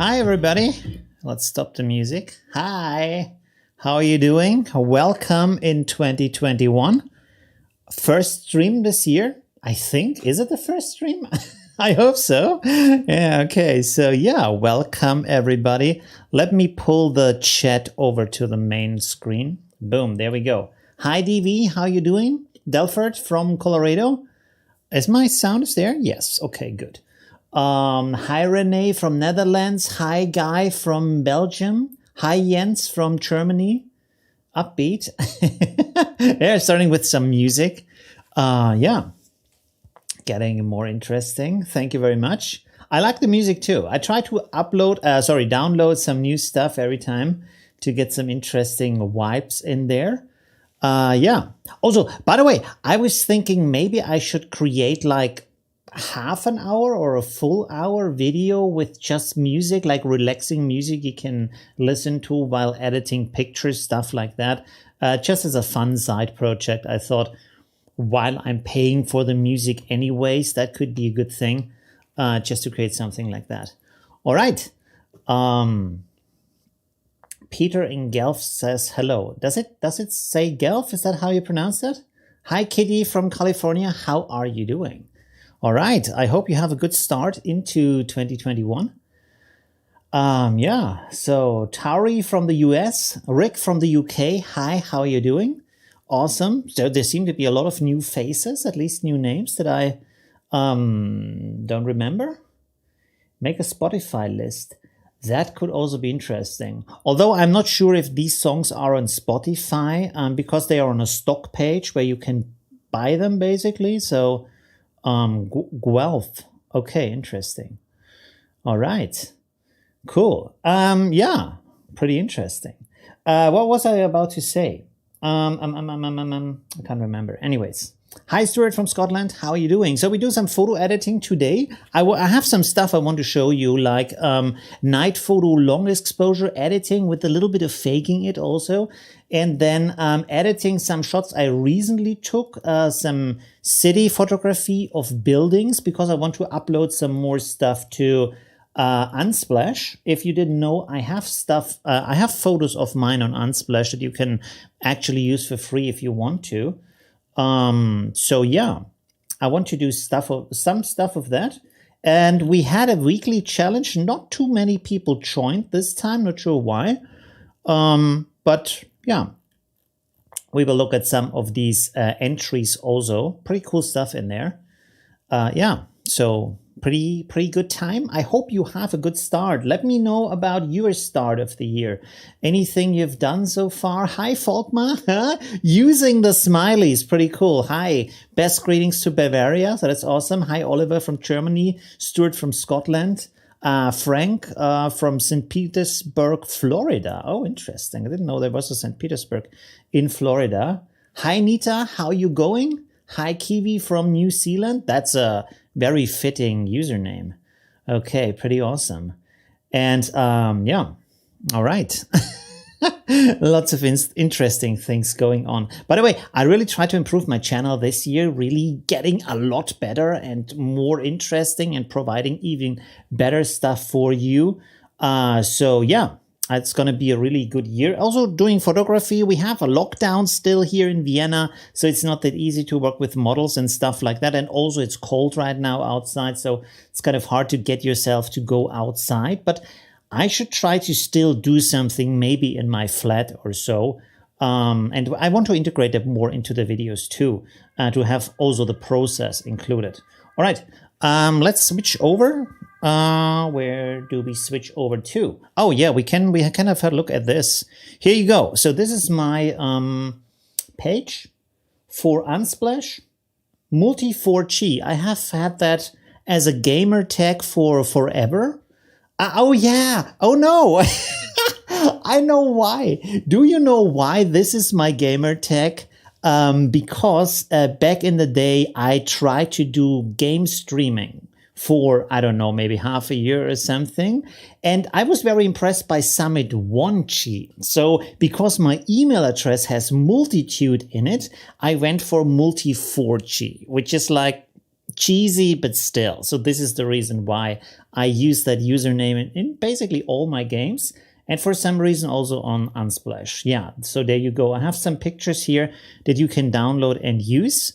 Hi, everybody. Let's stop the music. Hi. How are you doing? Welcome in 2021. First stream this year, I think. Is it the first stream? I hope so. Yeah, okay. So yeah, welcome everybody. Let me pull the chat over to the main screen. Boom, there we go. Hi DV, how you doing? Delfert from Colorado. Is my sound there? Yes. Okay, good. Hi Renee from Netherlands. Hi Guy from Belgium. Hi Jens from Germany. Upbeat. Yeah, starting with some music. Yeah, getting more interesting. Thank you very much. I like the music too. I try to download some new stuff every time to get some interesting vibes in there. Yeah. Also, by the way, I was thinking maybe I should create like half an hour or a full hour video with just music, like relaxing music you can listen to while editing pictures, stuff like that. Just as a fun side project, I thought while I'm paying for the music anyways, that could be a good thing, just to create something like that. All right. Peter in Guelph says hello. Does it say Guelph? Is that how you pronounce that? Hi, Kitty from California. How are you doing? All right. I hope you have a good start into 2021. Yeah. So Tauri from the US, Rick from the UK. Hi, how are you doing? Awesome. So there seem to be a lot of new faces, at least new names that I don't remember. Make a Spotify list. That could also be interesting. Although I'm not sure if these songs are on Spotify because they are on a stock page where you can buy them basically. So Guelph. Okay, interesting. All right. Cool. Yeah, pretty interesting. What was I about to say? I can't remember. Anyways. Hi, Stuart from Scotland. How are you doing? So we do some photo editing today. I have some stuff I want to show you, like night photo long exposure editing with a little bit of faking it also. And then editing some shots I recently took, some city photography of buildings, because I want to upload some more stuff to Unsplash. If you didn't know, I have stuff, I have photos of mine on Unsplash that you can actually use for free if you want to. So yeah, I want to do some stuff of that. And we had a weekly challenge. Not too many people joined this time. Not sure why. But yeah, we will look at some of these entries also. Pretty cool stuff in there. Yeah, so pretty good time. I hope you have a good start. Let me know about your start of the year. Anything you've done so far? Hi, Volkmar. Using the smileys. Pretty cool. Hi. Best greetings to Bavaria. So that's awesome. Hi, Oliver from Germany. Stuart from Scotland. Frank from St. Petersburg, Florida. Oh, interesting. I didn't know there was a St. Petersburg in Florida. Hi, Nita. How you going? Hi, Kiwi from New Zealand. That's a very fitting username. Okay, pretty awesome. And yeah, all right. Lots of interesting things going on. By the way, I really tried to improve my channel this year, really getting a lot better and more interesting and providing even better stuff for you. So yeah, it's going to be a really good year. Also doing photography. We have a lockdown still here in Vienna, so it's not that easy to work with models and stuff like that. And also it's cold right now outside, so it's kind of hard to get yourself to go outside. But I should try to still do something maybe in my flat or so. And I want to integrate that more into the videos too, to have also the process included. All right, let's switch over. Where do we switch over to? Oh yeah, we can have a look at this. Here you go. So this is my page for Unsplash Multi 4G. I have had that as a gamer tag for forever. Oh yeah. Oh no. I know why. Do you know why this is my gamer tag? Because back in the day, I tried to do game streaming for, I don't know, maybe half a year or something. And I was very impressed by Summit 1G. So because my email address has multitude in it, I went for Multi 4G, which is like cheesy, but still. So this is the reason why I use that username in basically all my games. And for some reason also on Unsplash. Yeah, so there you go. I have some pictures here that you can download and use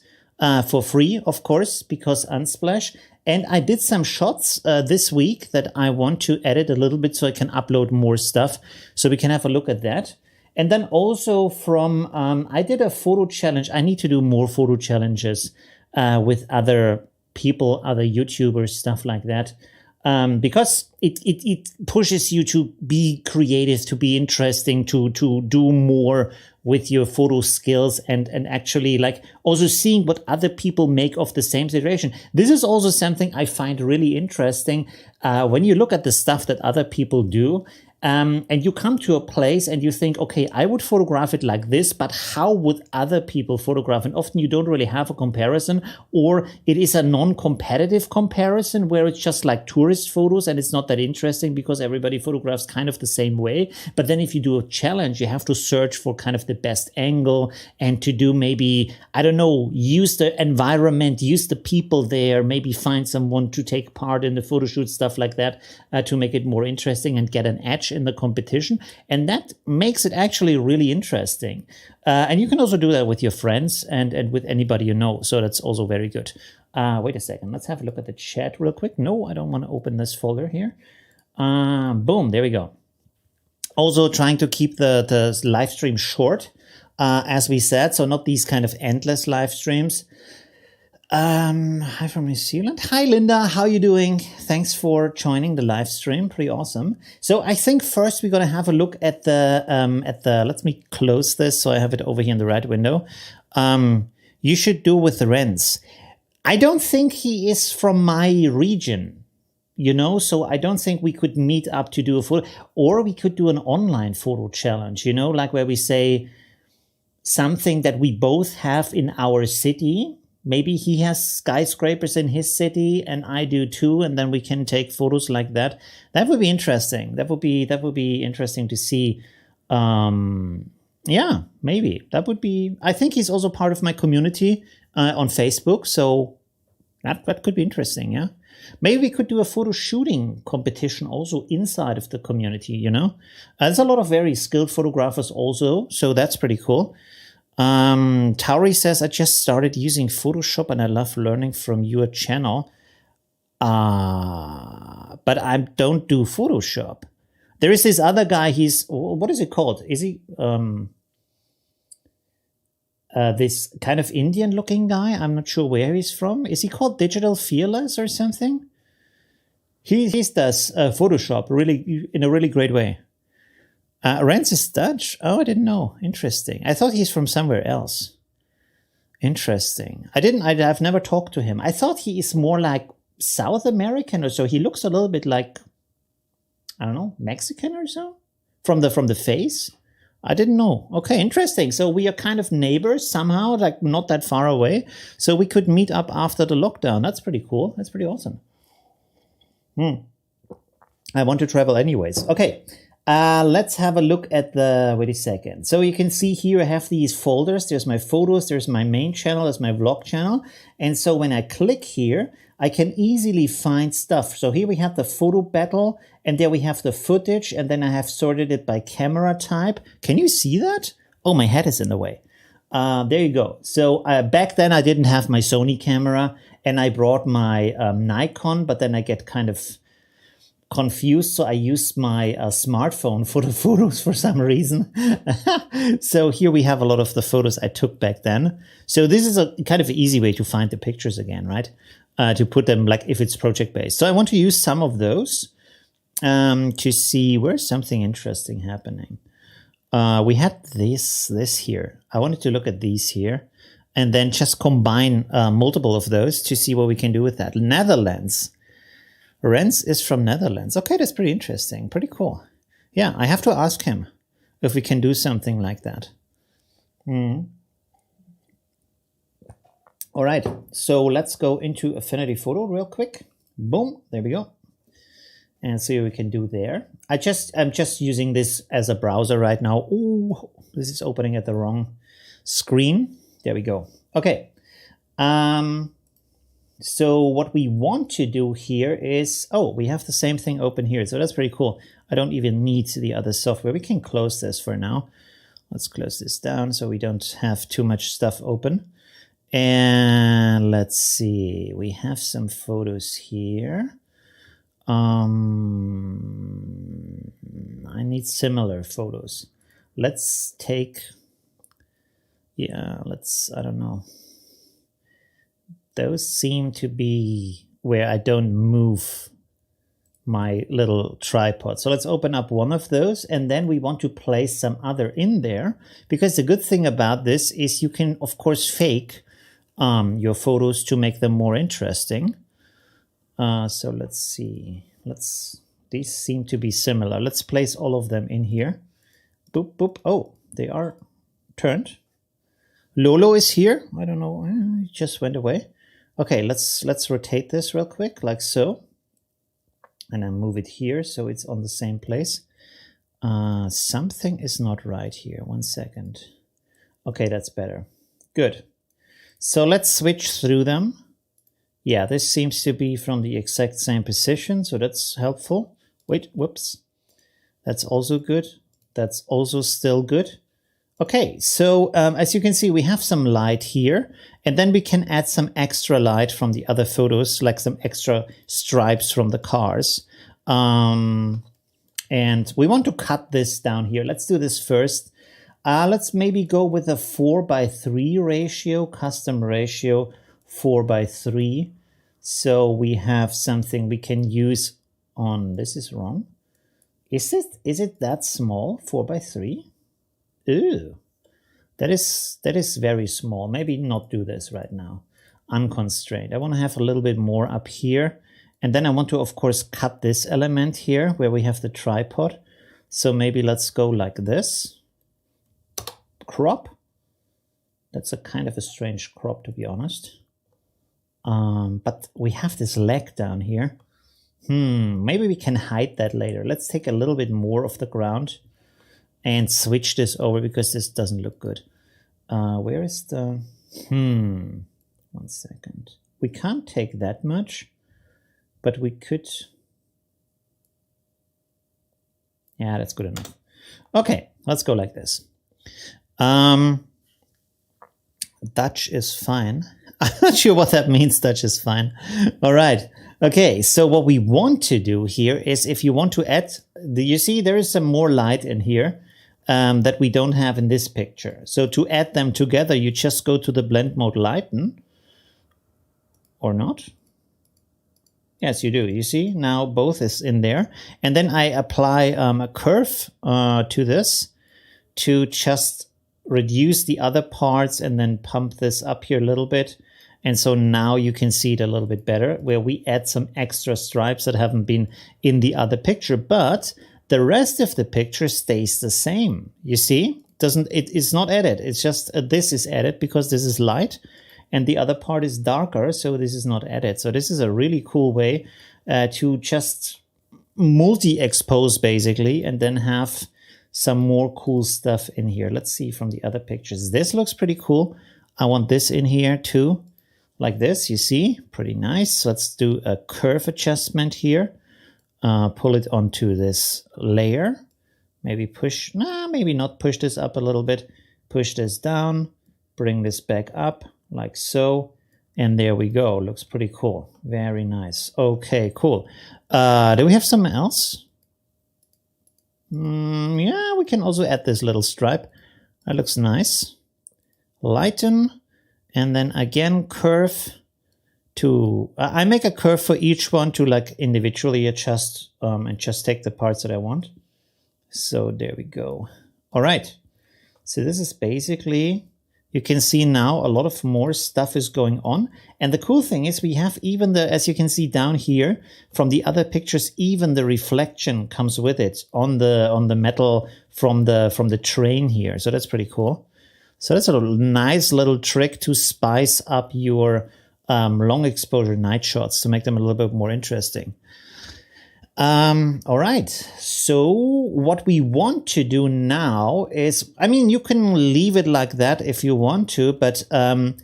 for free, of course, because Unsplash. And I did some shots this week that I want to edit a little bit so I can upload more stuff. So we can have a look at that. And then also from, I did a photo challenge. I need to do more photo challenges with other people, other YouTubers, stuff like that. Because it pushes you to be creative, to be interesting, to do more with your photo skills and actually like also seeing what other people make of the same situation. This is also something I find really interesting when you look at the stuff that other people do. And you come to a place and you think, okay, I would photograph it like this, but how would other people photograph? And often you don't really have a comparison, or it is a non-competitive comparison where it's just like tourist photos and it's not that interesting because everybody photographs kind of the same way. But then if you do a challenge, you have to search for kind of the best angle and to do maybe, I don't know, use the environment, use the people there, maybe find someone to take part in the photo shoot, stuff like that, to make it more interesting and get an edge in the competition. And that makes it actually really interesting. And you can also do that with your friends and with anybody you know. So that's also very good. Wait a second. Let's have a look at the chat real quick. No, I don't want to open this folder here. Boom. There we go. Also trying to keep the live stream short, as we said. So not these kind of endless live streams. Hi from New Zealand. Hi, Linda. How you doing? Thanks for joining the live stream. Pretty awesome. So I think first we're going to have a look at the, let me close this so I have it over here in the right window. You should do with the Renz. I don't think he is from my region, you know, so I don't think we could meet up to do a photo, or we could do an online photo challenge, you know, like where we say something that we both have in our city. Maybe he has skyscrapers in his city and I do too. And then we can take photos like that. That would be interesting. That would be interesting to see. Yeah, maybe that would be, I think he's also part of my community on Facebook. So that could be interesting. Yeah. Maybe we could do a photo shooting competition also inside of the community, you know, there's a lot of very skilled photographers also. So that's pretty cool. Tauri says, I just started using Photoshop and I love learning from your channel. But I don't do Photoshop. There is this other guy, he's, what is it called? Is he, this kind of Indian looking guy? I'm not sure where he's from. Is he called Digital Fearless or something? He does Photoshop really in a really great way. Renz is Dutch? Oh, I didn't know. Interesting. I thought he's from somewhere else. Interesting. I've never talked to him. I thought he is more like South American or so. He looks a little bit like, I don't know, Mexican or so? From the face? I didn't know. Okay, interesting. So we are kind of neighbors somehow, like not that far away. So we could meet up after the lockdown. That's pretty cool. That's pretty awesome. I want to travel anyways. Okay. Let's have a look at the, wait a second. So you can see here I have these folders. There's my photos, there's my main channel, there's my vlog channel. And so when I click here, I can easily find stuff. So here we have the photo battle and there we have the footage and then I have sorted it by camera type. Can you see that? Oh, my head is in the way. There you go. So back then I didn't have my Sony camera and I brought my Nikon, but then I get kind of confused, so I used my smartphone for the photos for some reason. So here we have a lot of the photos I took back then. So this is a kind of easy way to find the pictures again, right? To put them like if it's project based. So I want to use some of those to see where's something interesting happening. We had this here. I wanted to look at these here and then just combine multiple of those to see what we can do with that. Netherlands. Renz is from Netherlands. Okay, that's pretty interesting. Pretty cool. Yeah, I have to ask him if we can do something like that. All right, so let's go into Affinity Photo real quick. Boom, there we go. And see what we can do there. I'm just using this as a browser right now. Ooh, this is opening at the wrong screen. There we go. Okay. So what we want to do here is, oh, we have the same thing open here. So that's pretty cool. I don't even need the other software. We can close this for now. Let's close this down so we don't have too much stuff open. And let's see, we have some photos here. I need similar photos. Let's take, yeah, I don't know. Those seem to be where I don't move my little tripod. So let's open up one of those, and then we want to place some other in there, because the good thing about this is you can, of course, fake your photos to make them more interesting. So let's see. These seem to be similar. Let's place all of them in here. Boop, boop. Oh, they are turned. Lolo is here. I don't know. It just went away. Okay, let's rotate this real quick, like so. And then move it here so it's on the same place. Something is not right here. 1 second. Okay, that's better. Good. So let's switch through them. Yeah, this seems to be from the exact same position, so that's helpful. Wait, whoops. That's also good. That's also still good. Okay, so as you can see, we have some light here, and then we can add some extra light from the other photos, like some extra stripes from the cars. And we want to cut this down here. Let's do this first. Let's maybe go with a 4:3 ratio, custom ratio 4:3. So we have something we can use on, this is wrong. Is it that small, 4:3? Ooh, that is very small. Maybe not do this right now. Unconstrained. I want to have a little bit more up here. And then I want to, of course, cut this element here where we have the tripod. So maybe let's go like this. Crop. That's a kind of a strange crop, to be honest. But we have this leg down here. Maybe we can hide that later. Let's take a little bit more of the ground and switch this over, because this doesn't look good. Where is the... 1 second. We can't take that much, but we could... Yeah, that's good enough. Okay, let's go like this. Dutch is fine. I'm not sure what that means, Dutch is fine. All right. Okay, so what we want to do here is, if you want to add... You see, there is some more light in here. That we don't have in this picture. So to add them together, you just go to the blend mode lighten, or not? Yes, you do. You see, now both is in there. And then I apply a curve to this to just reduce the other parts and then pump this up here a little bit. And so now you can see it a little bit better, where we add some extra stripes that haven't been in the other picture, but the rest of the picture stays the same. You see, it's not added. It's just this is added because this is light, and the other part is darker, so this is not added. So this is a really cool way to just multi-expose basically, and then have some more cool stuff in here. Let's see from the other pictures. This looks pretty cool. I want this in here too, like this. You see, pretty nice. Let's do a curve adjustment here. Pull it onto this layer, maybe push, maybe not push this up a little bit, push this down, bring this back up like so, and there we go. Looks pretty cool. Very nice. Okay, cool. Do we have something else? Yeah, we can also add this little stripe. That looks nice. Lighten, and then again curve. I make a curve for each one to like individually adjust and just take the parts that I want. So there we go. All right. So this is basically, you can see now a lot of more stuff is going on. And the cool thing is we have even the, as you can see down here from the other pictures, even the reflection comes with it on the metal from the train here. So that's pretty cool. So that's a nice little trick to spice up your long exposure night shots to make them a little bit more interesting. All right. So what we want to do now is, I mean, you can leave it like that if you want to, but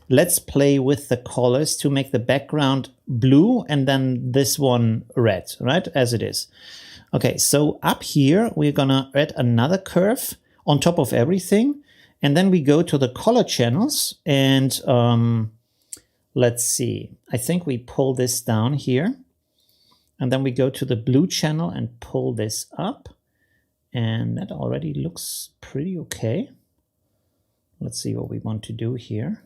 let's play with the colors to make the background blue and then this one red, right? As it is. Okay, so up here, we're gonna add another curve on top of everything. And then we go to the color channels and let's see. I think we pull this down here. And then we go to the blue channel and pull this up. And that already looks pretty okay. Let's see what we want to do here.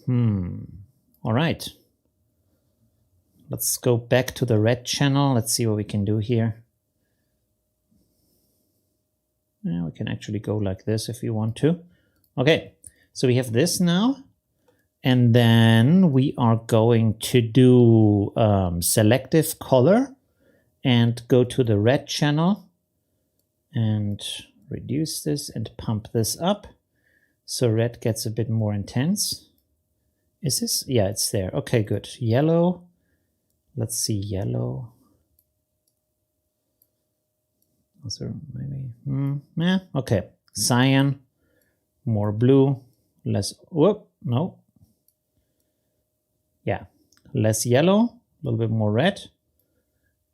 All right. Let's go back to the red channel. Let's see what we can do here. Yeah, we can actually go like this if you want to. Okay, so we have this now. And then we are going to do selective color and go to the red channel and reduce this and pump this up. So red gets a bit more intense. Is this? Yeah, it's there. Okay, good. Yellow. Let's see, yellow. Was there maybe? Yeah, okay. Cyan, more blue, less, whoop, no. Yeah, less yellow, a little bit more red.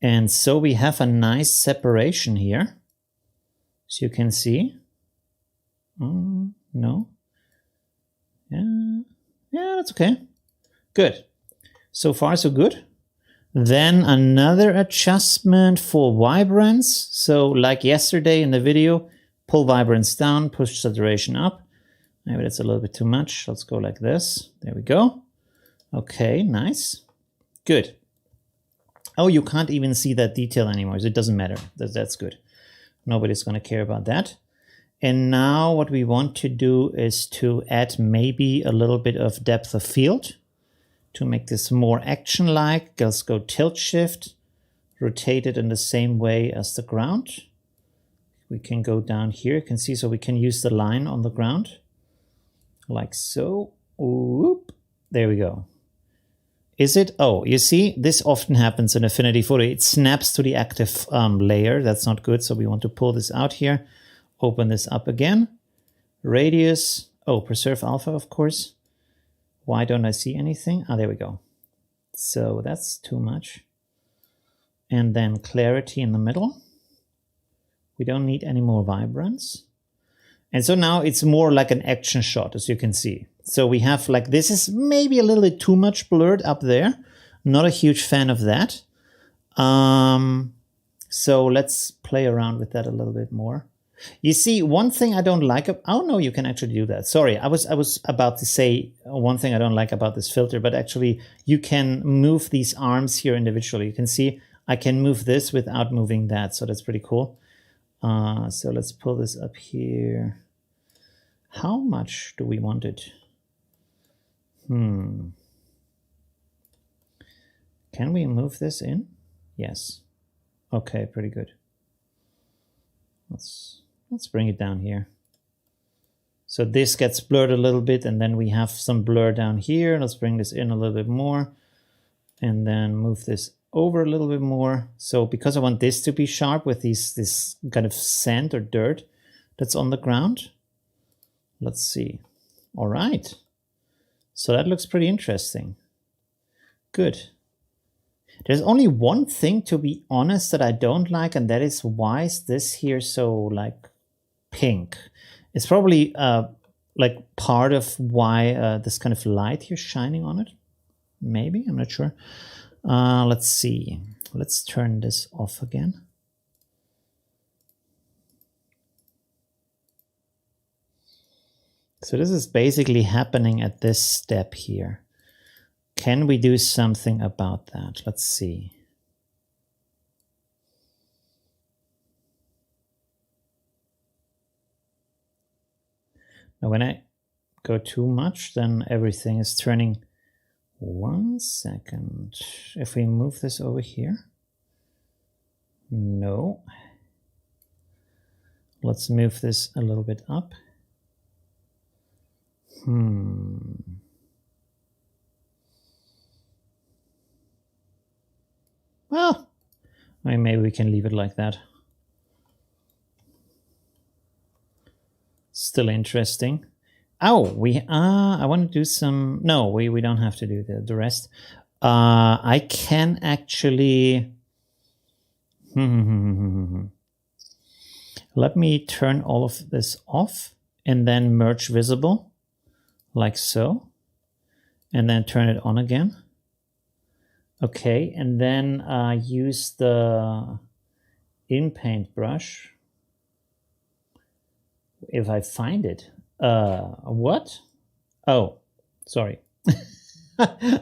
And so we have a nice separation here. So you can see. No. Yeah, that's okay. Good. So far, so good. Then another adjustment for vibrance. So like yesterday in the video, pull vibrance down, push saturation up. Maybe that's a little bit too much. Let's go like this. There we go. Okay, nice. Good. Oh, you can't even see that detail anymore, so it doesn't matter. That's good. Nobody's going to care about that. And now what we want to do is to add maybe a little bit of depth of field to make this more action-like. Let's go tilt shift, rotate it in the same way as the ground. We can go down here, you can see, so we can use the line on the ground like so. Whoop. There we go. Is it? Oh, you see, this often happens in Affinity Photo. It snaps to the active layer. That's not good. So we want to pull this out here, open this up again. Radius. Oh, preserve alpha, of course. Why don't I see anything? Ah, there we go. So that's too much. And then clarity in the middle. We don't need any more vibrance. And so now it's more like an action shot, as you can see. So we have like, this is maybe a little bit too much blurred up there. Not a huge fan of that. So let's play around with that a little bit more. You see, one thing I don't like, oh no, you can actually do that. Sorry, I was about to say one thing I don't like about this filter, but actually you can move these arms here individually. You can see I can move this without moving that. So that's pretty cool. So let's pull this up here. How much do we want it? Can we move this in? Yes. Okay, pretty good. Let's bring it down here. So this gets blurred a little bit, and then we have some blur down here. Let's bring this in a little bit more, and then move this over a little bit more. So because I want this to be sharp with this kind of sand or dirt that's on the ground. Let's see. All right. So that looks pretty interesting. Good. There's only one thing, to be honest, that I don't like, and that is, why is this here so like pink? It's probably like part of why this kind of light here shining on it. Maybe, I'm not sure. Let's see. Let's turn this off again. So this is basically happening at this step here. Can we do something about that? Let's see. Now when I go too much, then everything is turning. 1 second. If we move this over here. No. Let's move this a little bit up. Well, I mean, maybe we can leave it like that. Still interesting. Oh, I want to do some, no, we don't have to do the rest. I can actually, let me turn all of this off and then merge visible, like so, and then turn it on again. Okay, and then use the in-paint brush, if I find it. What? Oh, sorry.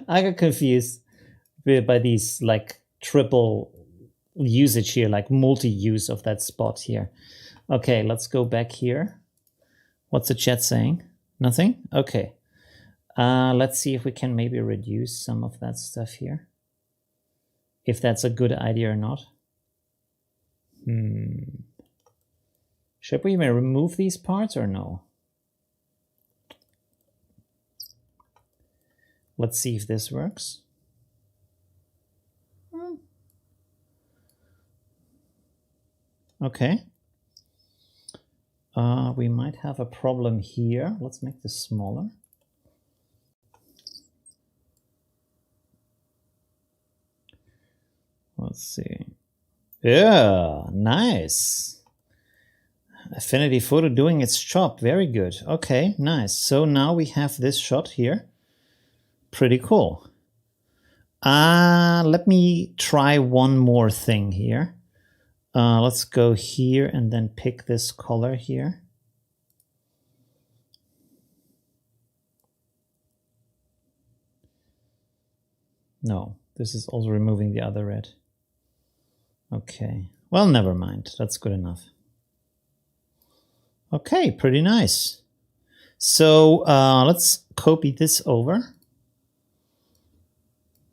I got confused by these like triple usage here, like multi-use of that spot here. Okay, let's go back here. What's the chat saying? Nothing? Okay. Let's see if we can maybe reduce some of that stuff here. If that's a good idea or not. Should we even remove these parts or no? Let's see if this works. Okay. We might have a problem here. Let's make this smaller. Let's see. Yeah, nice. Affinity Photo doing its job. Very good. Okay, nice. So now we have this shot here. Pretty cool. Let me try one more thing here. Let's go here and then pick this color here. No, this is also removing the other red. Okay, well, never mind. That's good enough. Okay, pretty nice. So let's copy this over.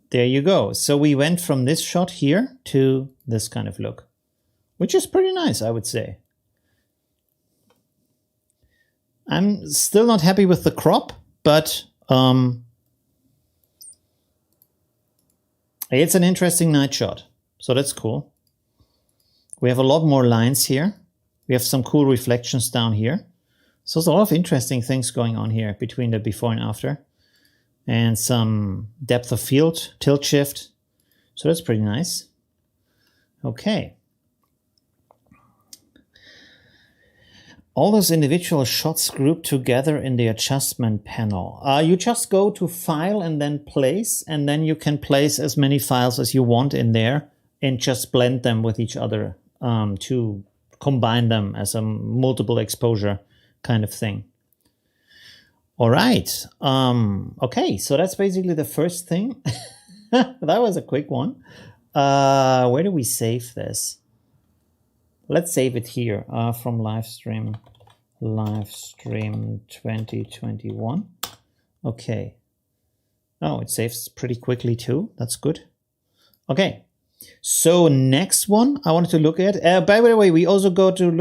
There you go. So we went from this shot here to this kind of look, which is pretty nice, I would say. I'm still not happy with the crop, but it's an interesting night shot. So that's cool. We have a lot more lines here. We have some cool reflections down here. So there's a lot of interesting things going on here between the before and after. And some depth of field, tilt shift. So that's pretty nice. Okay. All those individual shots grouped together in the adjustment panel. You just go to File and then Place, and then you can place as many files as you want in there and just blend them with each other to combine them as a multiple exposure kind of thing. All right. Okay, so that's basically the first thing. That was a quick one. Where do we save this? Let's save it here from livestream 2021. Okay. Oh, it saves pretty quickly too. That's good. Okay. So next one I wanted to look at. By the way, we're also going to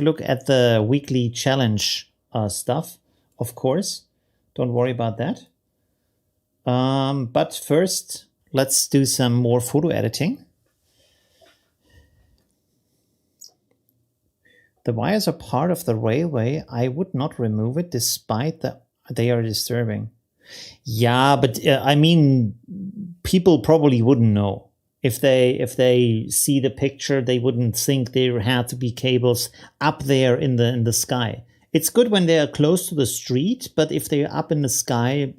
look at the weekly challenge stuff, of course. Don't worry about that. But first, let's do some more photo editing. The wires are part of the railway. I would not remove it despite that they are disturbing. Yeah, but I mean, people probably wouldn't know. If they see the picture, they wouldn't think there had to be cables up there in the sky. It's good when they are close to the street, but if they're up in the sky,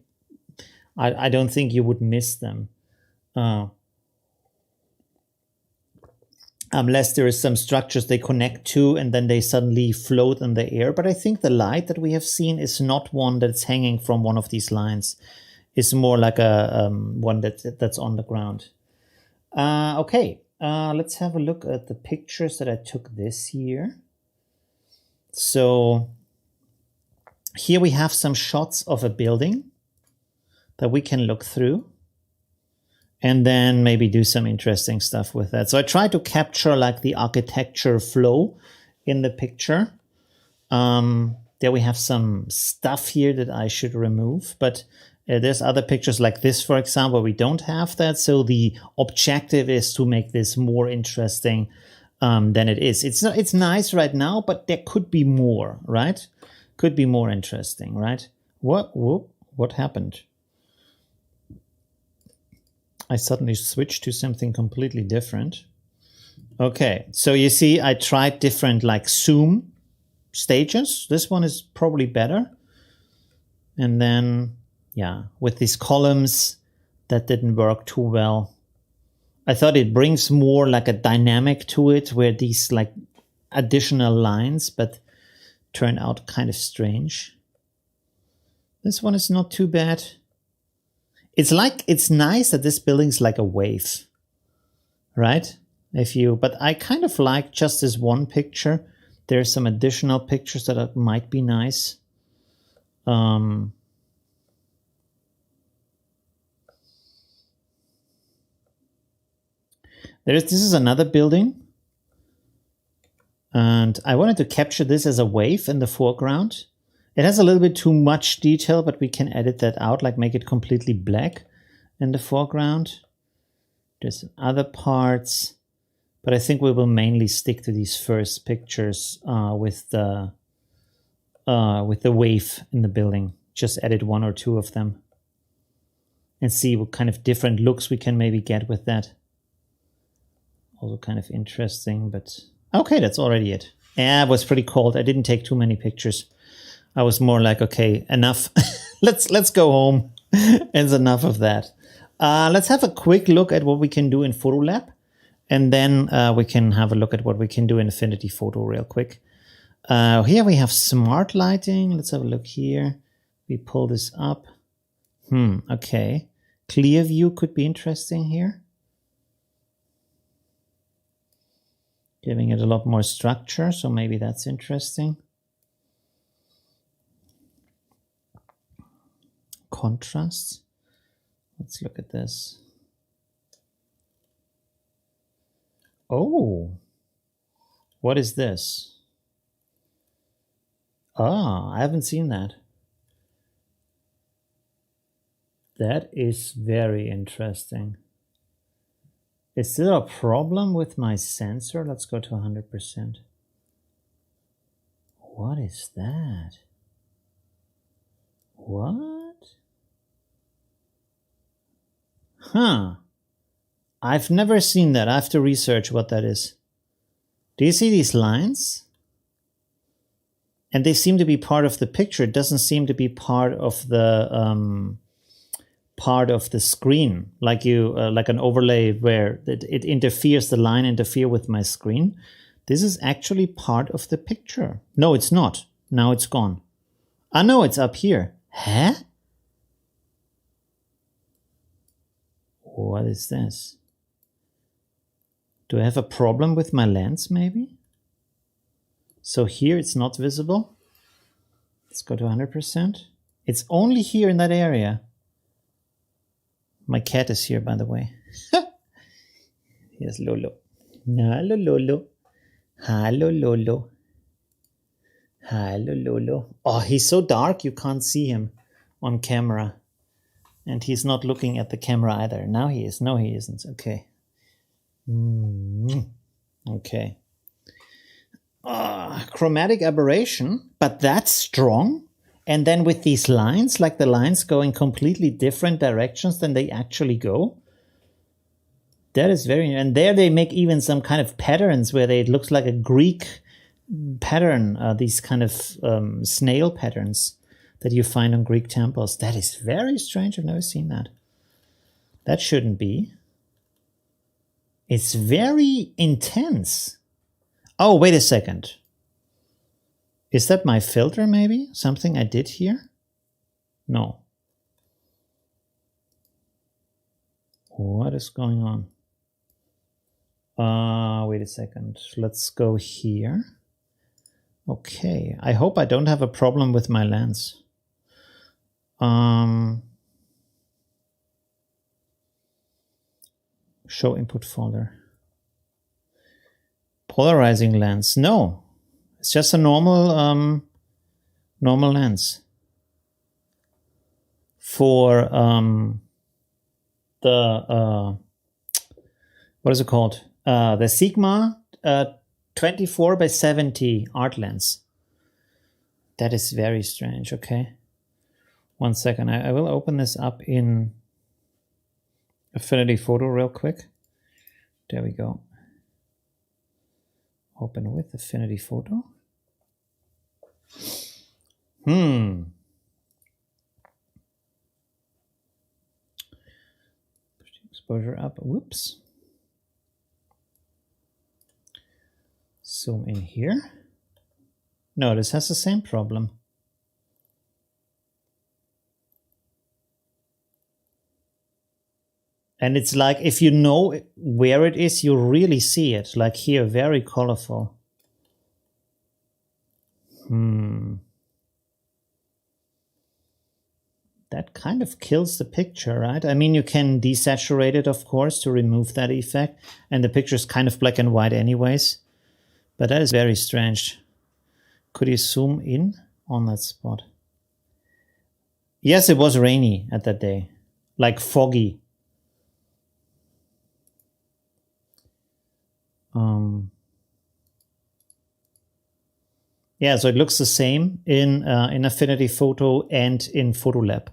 I don't think you would miss them. Unless there is some structures they connect to and then they suddenly float in the air. But I think the light that we have seen is not one that's hanging from one of these lines. It's more like a one that's on the ground. Okay, let's have a look at the pictures that I took this year. So here we have some shots of a building that we can look through and then maybe do some interesting stuff with that. So I try to capture like the architecture flow in the picture. There we have some stuff here that I should remove, but There's other pictures like this, for example, we don't have that. So the objective is to make this more interesting than it is. It's nice right now, but there could be more, right? Could be more interesting, right? What happened? I suddenly switched to something completely different. Okay, so you see, I tried different like zoom stages. This one is probably better. And then, yeah, with these columns, that didn't work too well. I thought it brings more like a dynamic to it, where these like additional lines, but turned out kind of strange. This one is not too bad. It's nice that this building's like a wave, right? But I kind of like just this one picture. There's some additional pictures that might be nice. This is another building. And I wanted to capture this as a wave in the foreground. It has a little bit too much detail, but we can edit that out, like make it completely black in the foreground. There's other parts, but I think we will mainly stick to these first pictures with the wave in the building. Just edit one or two of them and see what kind of different looks we can maybe get with that. Also kind of interesting, but okay, that's already it. Yeah, it was pretty cold. I didn't take too many pictures. I was more like, okay, enough. let's go home. It's enough of that. Let's have a quick look at what we can do in Photolab. And then we can have a look at what we can do in Affinity Photo real quick. Here we have smart lighting. Let's have a look here. We pull this up. Okay. Clear view could be interesting here. Giving it a lot more structure, so maybe that's interesting. Contrast. Let's look at this. Oh, what is this? Ah, I haven't seen that. That is very interesting. Is there a problem with my sensor? Let's go to 100%. What is that? What? Huh. I've never seen that. I have to research what that is. Do you see these lines? And they seem to be part of the picture. It doesn't seem to be part of the screen, like like an overlay where it interferes, the line interfere with my screen. This is actually part of the picture. No, it's not. Now it's gone. Ah, no, it's up here. Huh? What is this? Do I have a problem with my lens, maybe? So here it's not visible. Let's go to 100%. It's only here in that area. My cat is here, by the way. Here's Lolo. Hello, Lolo. Hello, Lolo. Hello, Lolo. Oh, he's so dark you can't see him on camera. And he's not looking at the camera either. Now he is. No, he isn't. Okay. Okay. Chromatic aberration, but that's strong. And then with these lines, like the lines going completely different directions than they actually go. That is very, and there they make even some kind of patterns where it looks like a Greek pattern, these kind of snail patterns that you find on Greek temples. That is very strange. I've never seen that. That shouldn't be. It's very intense. Oh, wait a second. Is that my filter maybe? Something I did here? No. What is going on? Wait a second. Let's go here. Okay. I hope I don't have a problem with my lens. Show input folder. Polarizing lens. No. It's just a normal lens. for the what is it called? The Sigma 24 by 70 art lens. That is very strange. Okay, 1 second. I will open this up in Affinity Photo real quick. There we go. Open with Affinity Photo. Push the exposure up. Whoops. Zoom in here. No, this has the same problem. And it's like, if you know where it is, you really see it. Like here, very colorful. That kind of kills the picture, right? I mean, you can desaturate it, of course, to remove that effect. And the picture is kind of black and white anyways. But that is very strange. Could you zoom in on that spot? Yes, it was rainy at that day. Like foggy. Yeah, so it looks the same in Affinity Photo and in Photolab.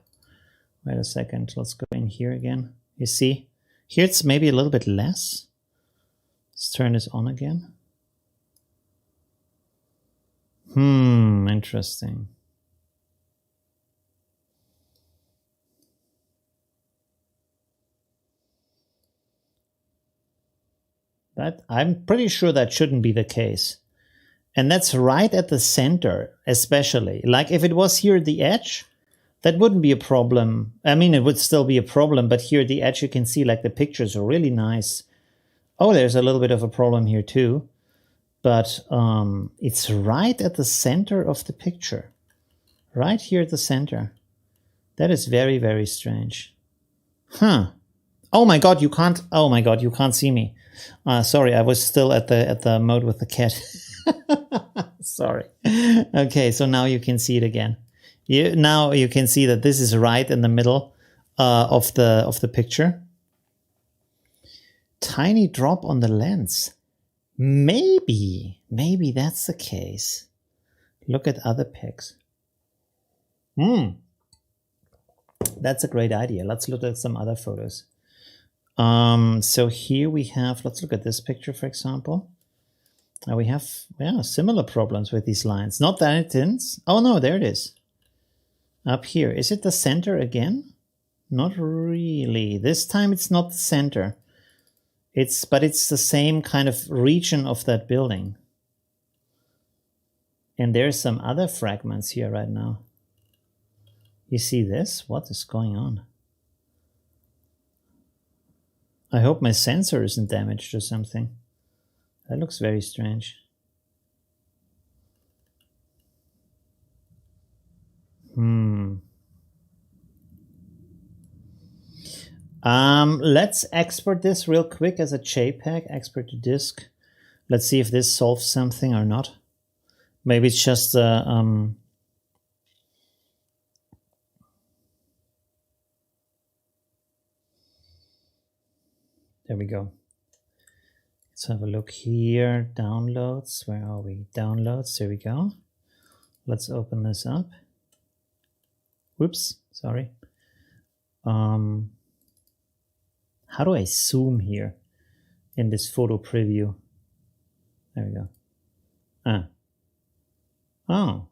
Wait a second, let's go in here again. You see, here it's maybe a little bit less. Let's turn this on again. Interesting. That, I'm pretty sure that shouldn't be the case. And that's right at the center, especially. Like if it was here at the edge, that wouldn't be a problem. I mean, it would still be a problem, but here at the edge, you can see like the pictures are really nice. Oh, there's a little bit of a problem here too. But it's right at the center of the picture. Right here at the center. That is very, very strange. Huh. Oh my God, you can't. Oh my God, you can't see me. Sorry, I was still at the mode with the cat. Sorry. Okay, so now you can see it again. Now you can see that this is right in the middle of the picture. Tiny drop on the lens. Maybe that's the case. Look at other pics. That's a great idea. Let's look at some other photos. So here we have, let's look at this picture, for example. We have similar problems with these lines. Not that it is. Oh no, there it is. Up here. Is it the center again? Not really. This time it's not the center. But it's the same kind of region of that building. And there's some other fragments here right now. You see this? What is going on? I hope my sensor isn't damaged or something. That looks very strange. Let's export this real quick as a JPEG, export to disk. Let's see if this solves something or not. Maybe it's just there we go. Let's have a look here. Downloads. Where are we? Downloads. There we go. Let's open this up. Whoops. Sorry. How do I zoom here in this photo preview? There we go. Oh.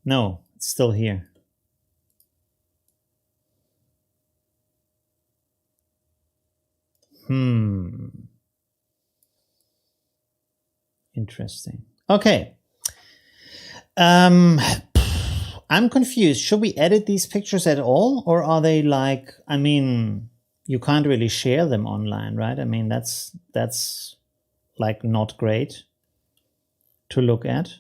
No, it's still here. Interesting. Okay. I'm confused. Should we edit these pictures at all? Or are they like, I mean, you can't really share them online, right? I mean, that's like not great to look at.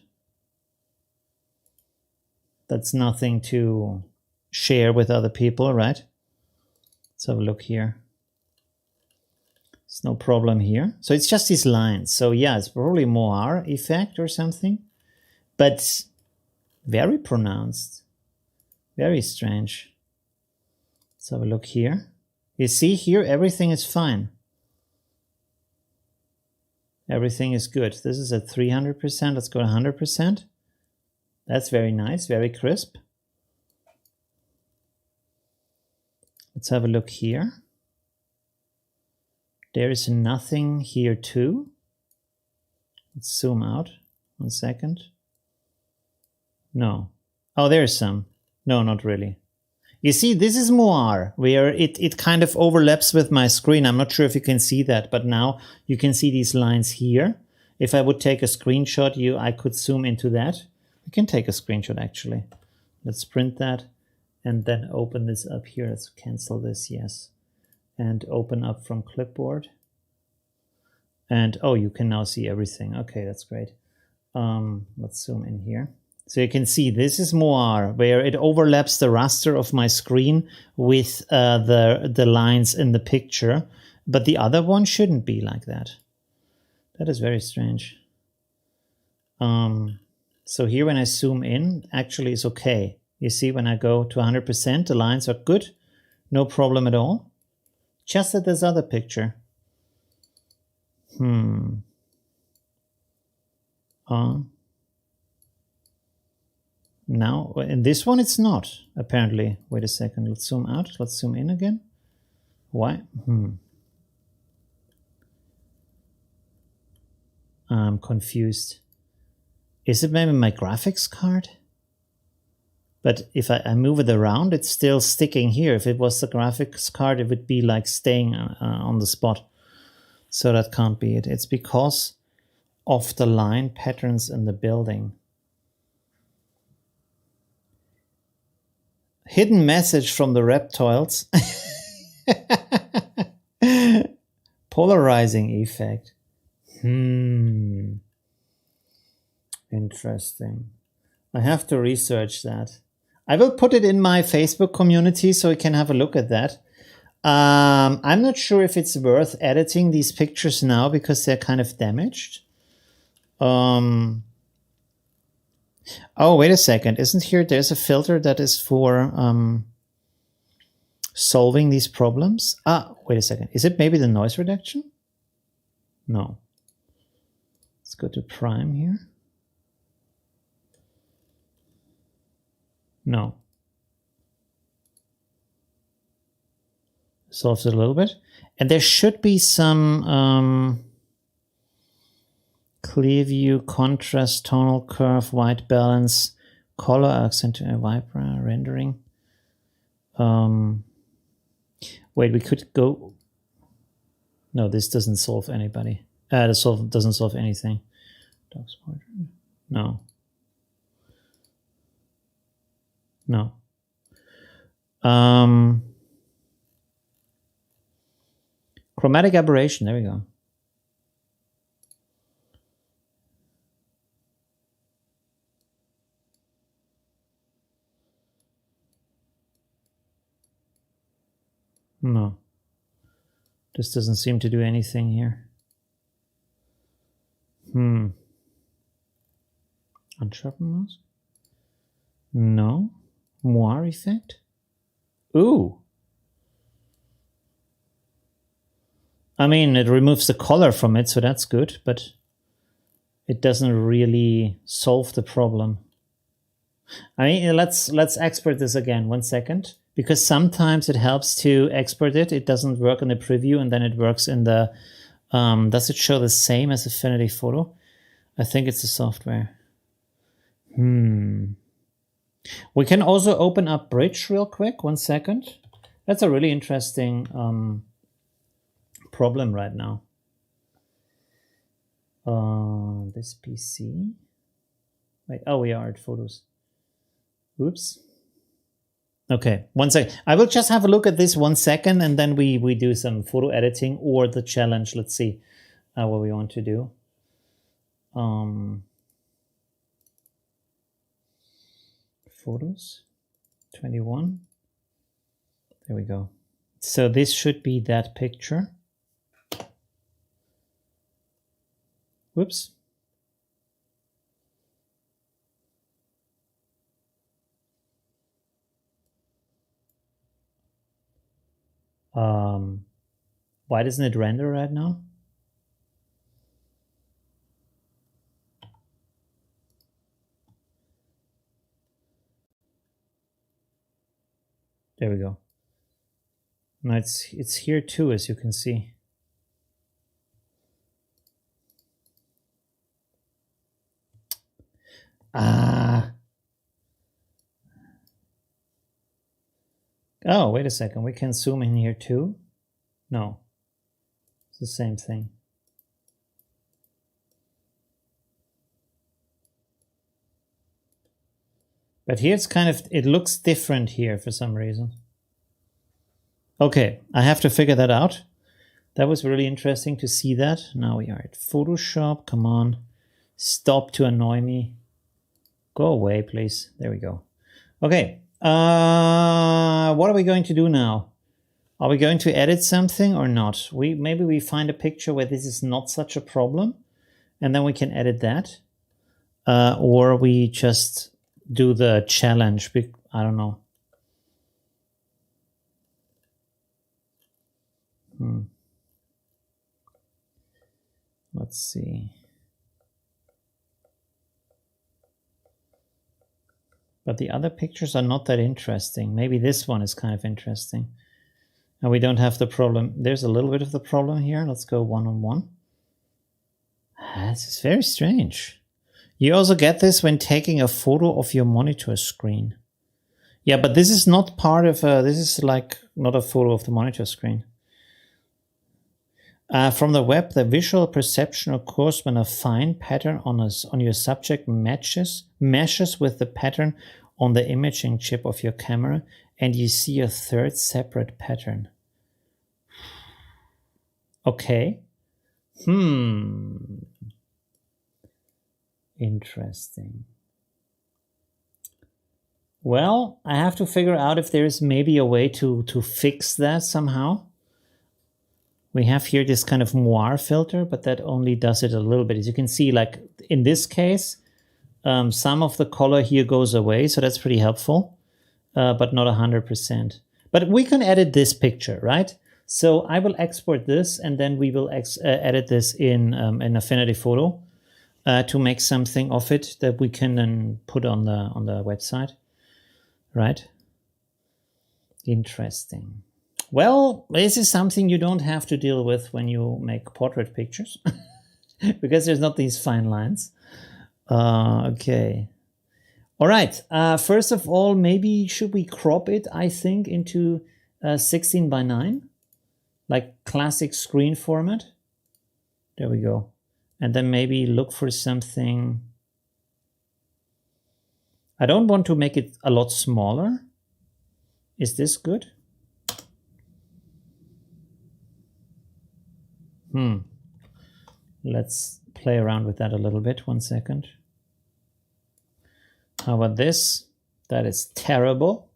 That's nothing to share with other people, right? Let's have a look here. There's no problem here. So it's just these lines. So yeah, it's probably Moire effect or something, but very pronounced. Very strange. Let's have a look here. You see here, everything is fine. Everything is good. This is at 300%. Let's go to 100%. That's very nice, very crisp. Let's have a look here. There is nothing here too. Let's zoom out 1 second. No. Oh, there's some. No, not really. You see, this is Moire, where it kind of overlaps with my screen. I'm not sure if you can see that, but now you can see these lines here. If I would take a screenshot, I could zoom into that. We can take a screenshot, actually. Let's print that and then open this up here. Let's cancel this, yes. And open up from clipboard. And, oh, you can now see everything. Okay, that's great. Let's zoom in here. So you can see this is Moire, where it overlaps the raster of my screen with the lines in the picture. But the other one shouldn't be like that. That is very strange. So here when I zoom in, actually it's okay. You see when I go to 100%, the lines are good. No problem at all. Just at this other picture. Now, in this one, it's not, apparently. Wait a second, let's zoom out. Let's zoom in again. Why? I'm confused. Is it maybe my graphics card? But if I move it around, it's still sticking here. If it was the graphics card, it would be like staying on the spot. So that can't be it. It's because of the line patterns in the building. Hidden message from the reptiles. Polarizing effect. Interesting. I have to research that. I will put it in my Facebook community so you can have a look at that. I'm not sure if it's worth editing these pictures now because they're kind of damaged. Oh, wait a second. Isn't here, there's a filter that is for solving these problems? Ah, wait a second. Is it maybe the noise reduction? No. Let's go to prime here. No. Solves it a little bit. And there should be some clear view, contrast, tonal curve, white balance, color, accent, vibra, rendering. Wait, we could go. No, this doesn't solve anybody. This doesn't solve anything. No. No. Chromatic aberration. There we go. No. This doesn't seem to do anything here. Unsharpen mask? No. Moire effect? Ooh. I mean, it removes the color from it, so that's good, but it doesn't really solve the problem. I mean, let's export this again, 1 second, because sometimes it helps to export it. It doesn't work in the preview, and then it works in the... does it show the same as Affinity Photo? I think it's the software. We can also open up Bridge real quick, 1 second. That's a really interesting problem right now. This PC. Wait, oh, we are at Photos. Oops. Okay, 1 second. I will just have a look at this 1 second, and then we do some photo editing or the challenge. Let's see what we want to do. Photos 21. There we go. So this should be that picture. Whoops. Why doesn't it render right now? There we go. Now it's here too, as you can see. Ah. Oh, wait a second. We can zoom in here too? No. It's the same thing. But here it's kind of, it looks different here for some reason. Okay, I have to figure that out. That was really interesting to see that. Now we are at Photoshop. Come on. Stop to annoy me. Go away, please. There we go. Okay. What are we going to do now? Are we going to edit something or not? Maybe we find a picture where this is not such a problem, and then we can edit that. Or we just do the challenge. I don't know. Let's see. But the other pictures are not that interesting. Maybe this one is kind of interesting. And we don't have the problem. There's a little bit of the problem here. Let's go one-on-one. This is very strange. You also get this when taking a photo of your monitor screen. Yeah, but this is not part of this is like not a photo of the monitor screen. From the web, the visual perception occurs when a fine pattern on your subject meshes with the pattern on the imaging chip of your camera, and you see a third separate pattern. Okay. Interesting. Well, I have to figure out if there is maybe a way to fix that somehow. We have here this kind of Moire filter, but that only does it a little bit. As you can see, like in this case, some of the color here goes away, so that's pretty helpful, but not 100%. But we can edit this picture, right? So I will export this, and then we will edit this in Affinity Photo to make something of it that we can then put on the website, right? Interesting. Well, this is something you don't have to deal with when you make portrait pictures because there's not these fine lines. Okay. All right. First of all, maybe should we crop it, I think, into 16:9, like classic screen format. There we go. And then maybe look for something. I don't want to make it a lot smaller. Is this good? Let's play around with that a little bit. 1 second. How about this? That is terrible.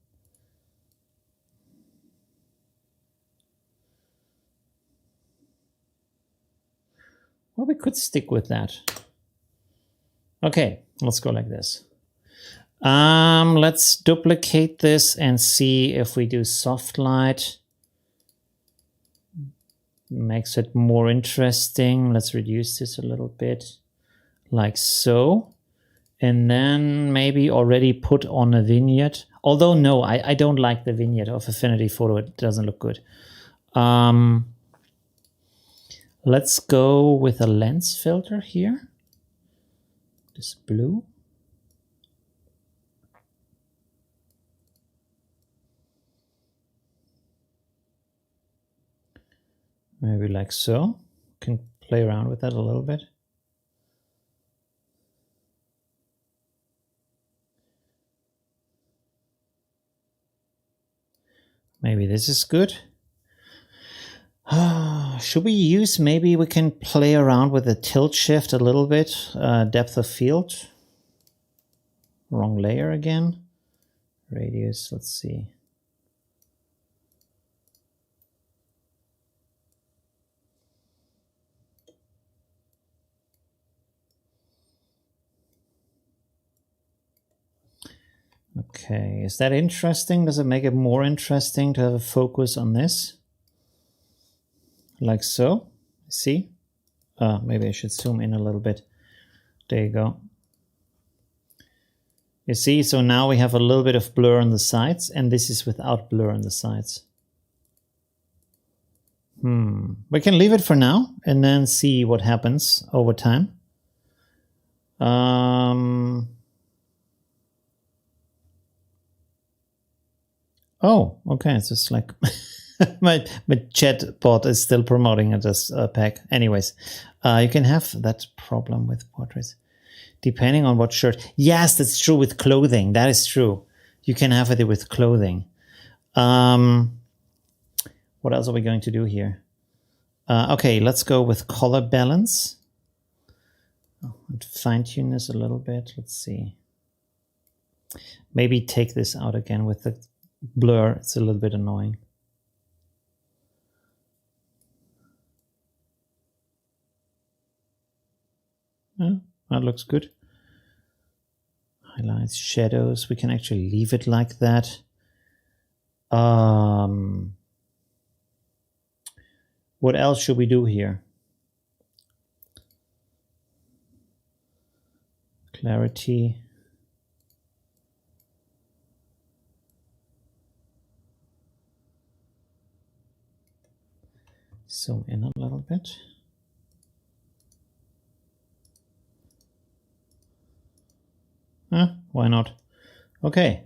Well, we could stick with that. Okay, let's go like this. Let's duplicate this and see if we do soft light. Makes it more interesting. Let's reduce this a little bit, like so. And then maybe already put on a vignette. Although, no, I don't like the vignette of Affinity Photo. It doesn't look good. Let's go with a lens filter here. This blue. Maybe like so. Can play around with that a little bit. Maybe this is good. Should we use, maybe we can play around with the tilt shift a little bit. Depth of field. Wrong layer again. Radius, let's see. Okay, is that interesting? Does it make it more interesting to have a focus on this? like so. See? Maybe I should zoom in a little bit. There you go. You see, so now we have a little bit of blur on the sides, and this is without blur on the sides. We can leave it for now and then see what happens over time. Oh, okay, it's just like my chat bot is still promoting it as a pack. Anyways, you can have that problem with portraits. Depending on what shirt. Yes, that's true with clothing. That is true. You can have it with clothing. What else are we going to do here? Okay, let's go with color balance. And fine-tune this a little bit. Let's see. Maybe take this out again with the blur. It's a little bit annoying. Yeah, that looks good. Highlights, shadows. We can actually leave it like that. What else should we do here? Clarity. Zoom in a little bit. Why not? Okay.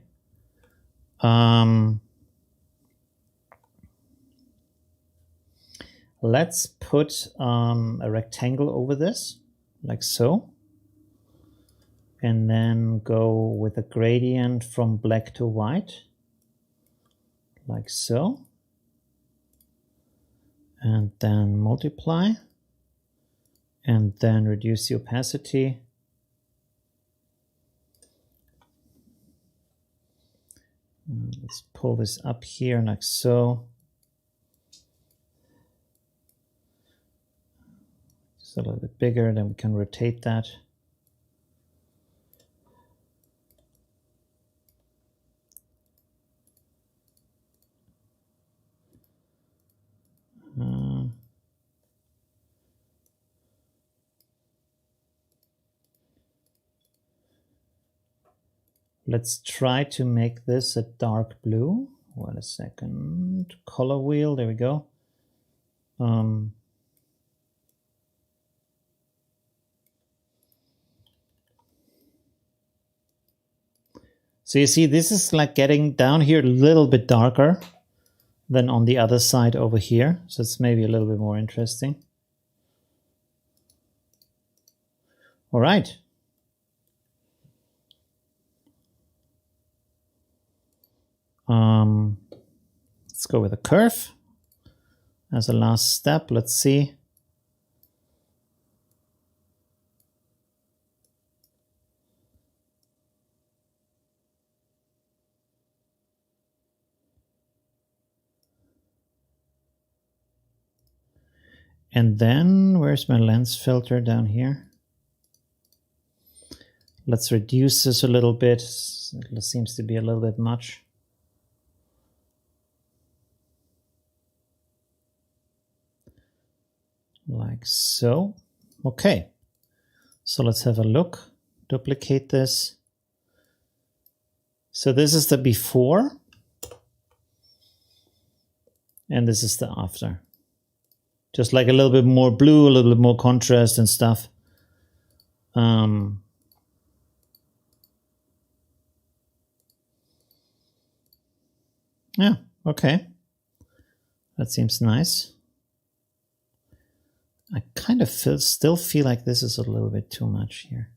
Let's put a rectangle over this, like so. And then go with a gradient from black to white, like so. And then multiply. And then reduce the opacity. Let's pull this up here like so. Just a little bit bigger, then we can rotate that. Let's try to make this a dark blue. Wait a second. Color wheel, there we go. So you see, this is like getting down here a little bit darker than on the other side over here. So it's maybe a little bit more interesting. All right. Let's go with a curve as a last step. Let's see. And then where's my lens filter down here? Let's reduce this a little bit. It seems to be a little bit much. Like so. Okay, so let's have a look. Duplicate this. So this is the before, and this is the after. Just like a little bit more blue, a little bit more contrast and stuff. Yeah, okay. That seems nice. I kind of still feel like this is a little bit too much here.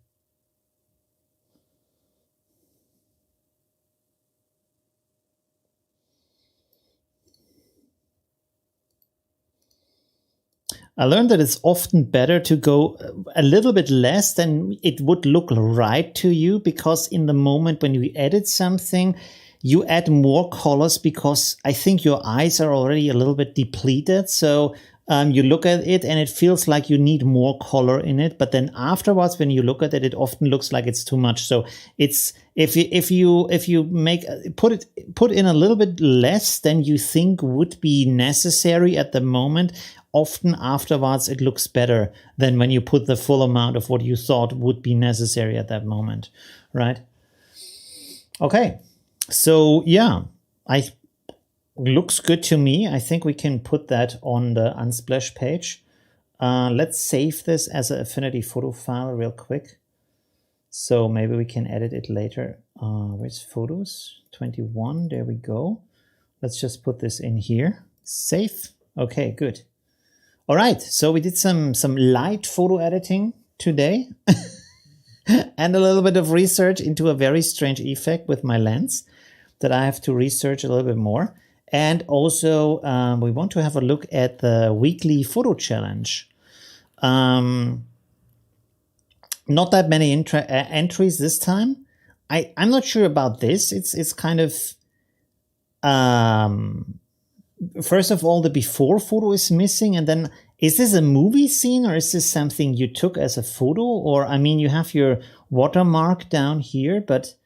I learned that it's often better to go a little bit less than it would look right to you, because in the moment when you edit something, you add more colors because I think your eyes are already a little bit depleted. So you look at it and it feels like you need more color in it, but then afterwards when you look at it, it often looks like it's too much. So it's if you make put in a little bit less than you think would be necessary at the moment, often afterwards it looks better than when you put the full amount of what you thought would be necessary at that moment, right? Okay, so yeah, looks good to me. I think we can put that on the Unsplash page. Let's save this as an Affinity Photo file real quick. So maybe we can edit it later. Where's Photos? 21, there we go. Let's just put this in here. Save. Okay, good. All right, so we did some light photo editing today and a little bit of research into a very strange effect with my lens that I have to research a little bit more. And also, we want to have a look at the weekly photo challenge. Not that many entries this time. I'm not sure about this. It's kind of, first of all, the before photo is missing. And then, is this a movie scene or is this something you took as a photo? Or, I mean, you have your watermark down here, but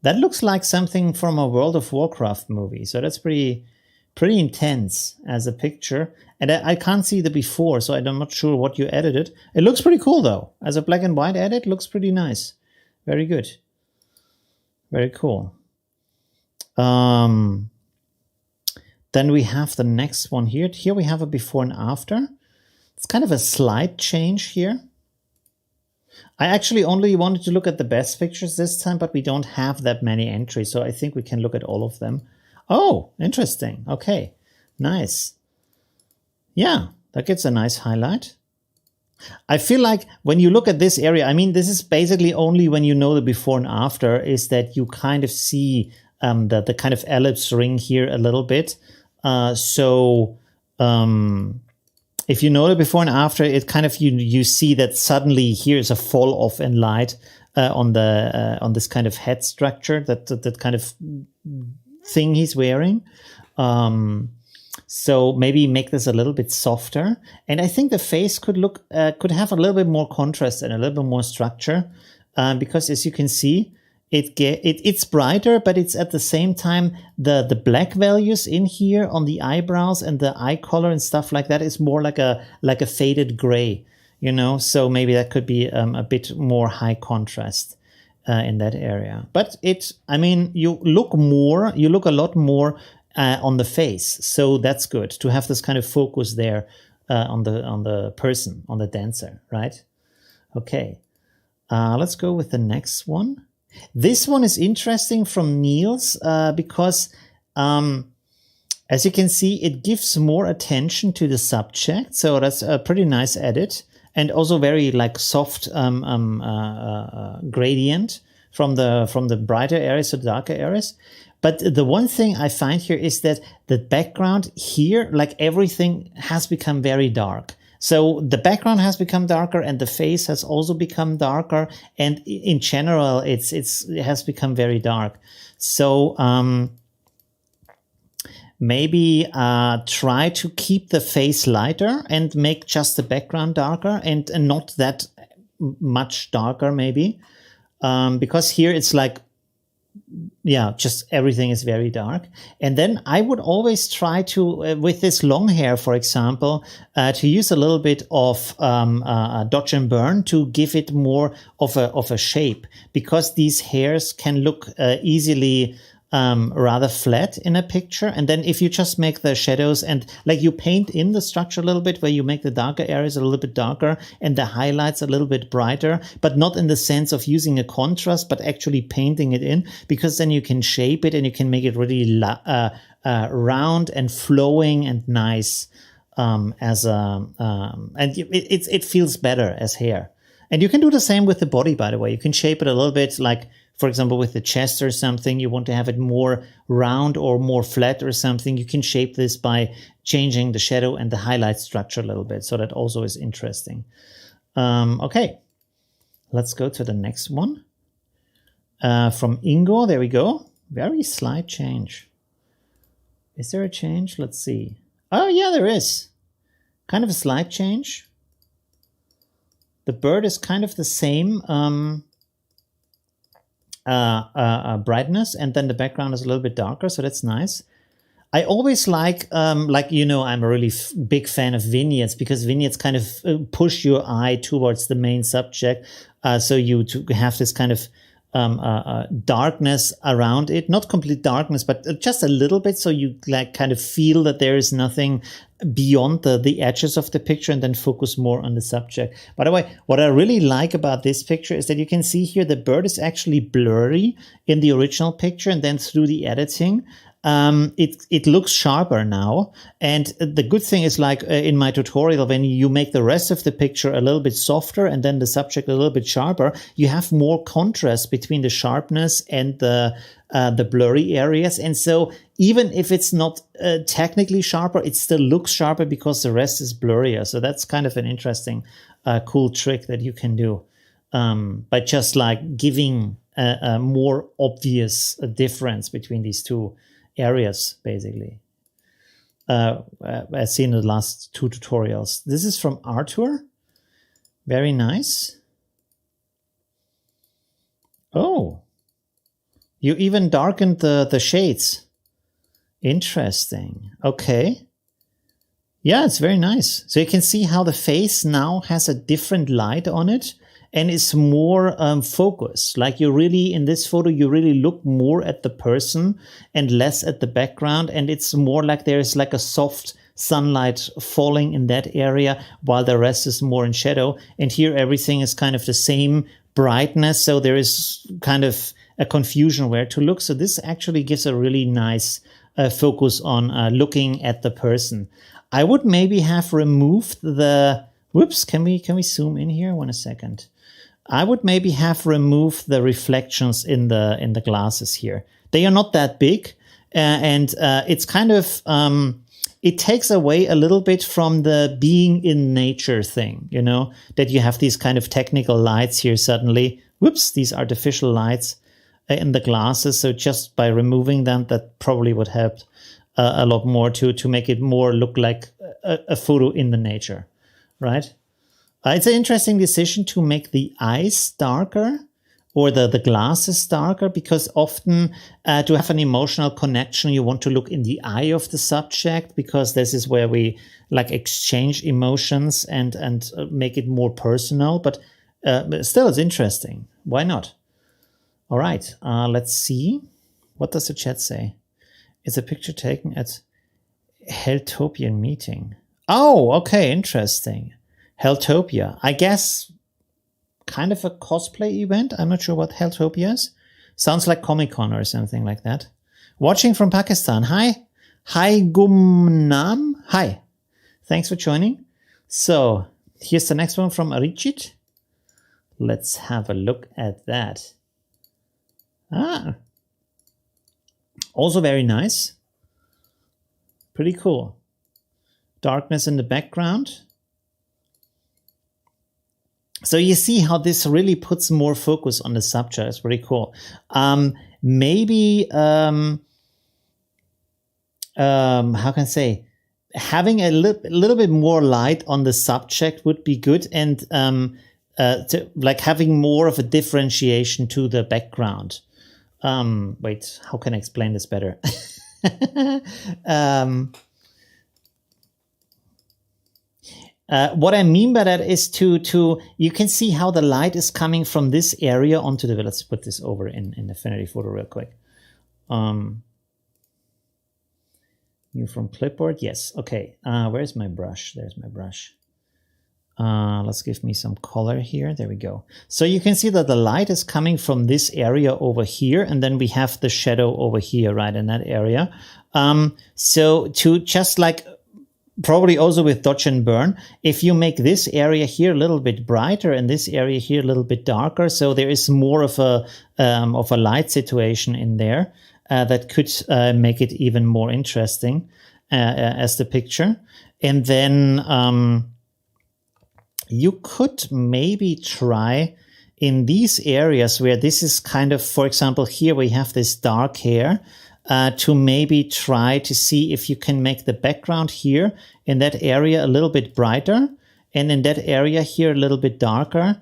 that looks like something from a World of Warcraft movie. So that's pretty intense as a picture. And I can't see the before, so I'm not sure what you edited. It looks pretty cool, though. As a black and white edit, looks pretty nice. Very good. Very cool. Then we have the next one here. Here we have a before and after. It's kind of a slight change here. I actually only wanted to look at the best pictures this time, but we don't have that many entries, so I think we can look at all of them. Oh, interesting. Okay, nice. Yeah, that gets a nice highlight. I feel like when you look at this area, I mean, this is basically only when you know the before and after, is that you kind of see the kind of ellipse ring here a little bit. If you know the before and after, it kind of you see that suddenly here's a fall off in light on this kind of head structure, that kind of thing he's wearing. So maybe make this a little bit softer, and I think the face could have a little bit more contrast and a little bit more structure, because as you can see, it's brighter, but it's at the same time the black values in here on the eyebrows and the eye color and stuff like that is more like a faded gray, you know. So maybe that could be a bit more high contrast in that area. But I mean, you look a lot more on the face, so that's good to have this kind of focus there on the person, on the dancer, right? Okay, let's go with the next one. This one is interesting from Niels because, as you can see, it gives more attention to the subject. So that's a pretty nice edit, and also very like soft gradient from the brighter areas to the darker areas. But the one thing I find here is that the background here, like everything, has become very dark. So the background has become darker and the face has also become darker. And in general, it has become very dark. So maybe try to keep the face lighter and make just the background darker and not that much darker maybe. Because here it's like, yeah, just everything is very dark. And then I would always try to, with this long hair, for example, to use a little bit of dodge and burn to give it more of a shape, because these hairs can look easily rather flat in a picture. And then if you just make the shadows and like you paint in the structure a little bit, where you make the darker areas a little bit darker and the highlights a little bit brighter, but not in the sense of using a contrast, but actually painting it in, because then you can shape it and you can make it really round and flowing and nice and it feels better as hair. And you can do the same with the body, by the way. You can shape it a little bit, like, for example, with the chest or something, you want to have it more round or more flat or something. You can shape this by changing the shadow and the highlight structure a little bit. So that also is interesting. Okay, let's go to the next one. From Ingo, there we go. Very slight change. Is there a change? Let's see. Oh, yeah, there is. kind of a slight change. The bird is kind of the same brightness, and then the background is a little bit darker, so that's nice. I always like you know, I'm a really big fan of vignettes, because vignettes kind of push your eye towards the main subject, so you to have this kind of darkness around it, not complete darkness, but just a little bit, so you like kind of feel that there is nothing beyond the edges of the picture, and then focus more on the subject. By the way, what I really like about this picture is that you can see here the bird is actually blurry in the original picture, and then through the editing, it looks sharper now. And the good thing is, like in my tutorial, when you make the rest of the picture a little bit softer and then the subject a little bit sharper, you have more contrast between the sharpness and the blurry areas. And so even if it's not technically sharper, it still looks sharper because the rest is blurrier. So that's kind of an interesting, cool trick that you can do by just like giving a more obvious difference between these two areas, basically, as seen in the last two tutorials. This is from Arthur. Very nice. Oh, you even darkened the shades. Interesting. Okay. Yeah, it's very nice. So you can see how the face now has a different light on it, and it's more focused. Like you really, in this photo, you really look more at the person and less at the background. And it's more like there's like a soft sunlight falling in that area, while the rest is more in shadow. And here everything is kind of the same brightness. So there is kind of a confusion where to look. So this actually gives a really nice focus on looking at the person. I would maybe have removed the, whoops, can we zoom in here? 1 second. I would maybe have removed the reflections in the glasses here. They are not that big, and it's kind of it takes away a little bit from the being in nature thing, you know, that you have these kind of technical lights here suddenly. Whoops, these artificial lights in the glasses. So just by removing them, that probably would help a lot more to make it more look like a photo in the nature, right? It's an interesting decision to make the eyes darker, or the glasses darker, because often to have an emotional connection, you want to look in the eye of the subject, because this is where we like exchange emotions and make it more personal. But still, it's interesting. Why not? All right, let's see. What does the chat say? It's a picture taken at Helltopian meeting. Oh, okay, interesting. Helltopia, I guess kind of a cosplay event. I'm not sure what Helltopia is. Sounds like Comic-Con or something like that. Watching from Pakistan. Hi. Hi Gumnam. Hi. Thanks for joining. So here's the next one from Arijit. Let's have a look at that. Also very nice. Pretty cool. Darkness in the background. So you see how this really puts more focus on the subject. It's pretty cool. Maybe, how can I say, having a little bit more light on the subject would be good, and like having more of a differentiation to the background. Wait, how can I explain this better? What I mean by that is to you can see how the light is coming from this area onto the, let's put this over in Affinity Photo real quick. You from clipboard? Yes. Okay. Where's my brush? There's my brush. Let's give me some color here. There we go. So you can see that the light is coming from this area over here, and then we have the shadow over here, right, in that area. So to just like, probably also with dodge and burn, if you make this area here a little bit brighter and this area here a little bit darker, so there is more of a light situation in there, that could make it even more interesting as the picture. And then you could maybe try in these areas where this is kind of, for example, here we have this dark hair. to maybe try to see if you can make the background here in that area a little bit brighter, and in that area here a little bit darker.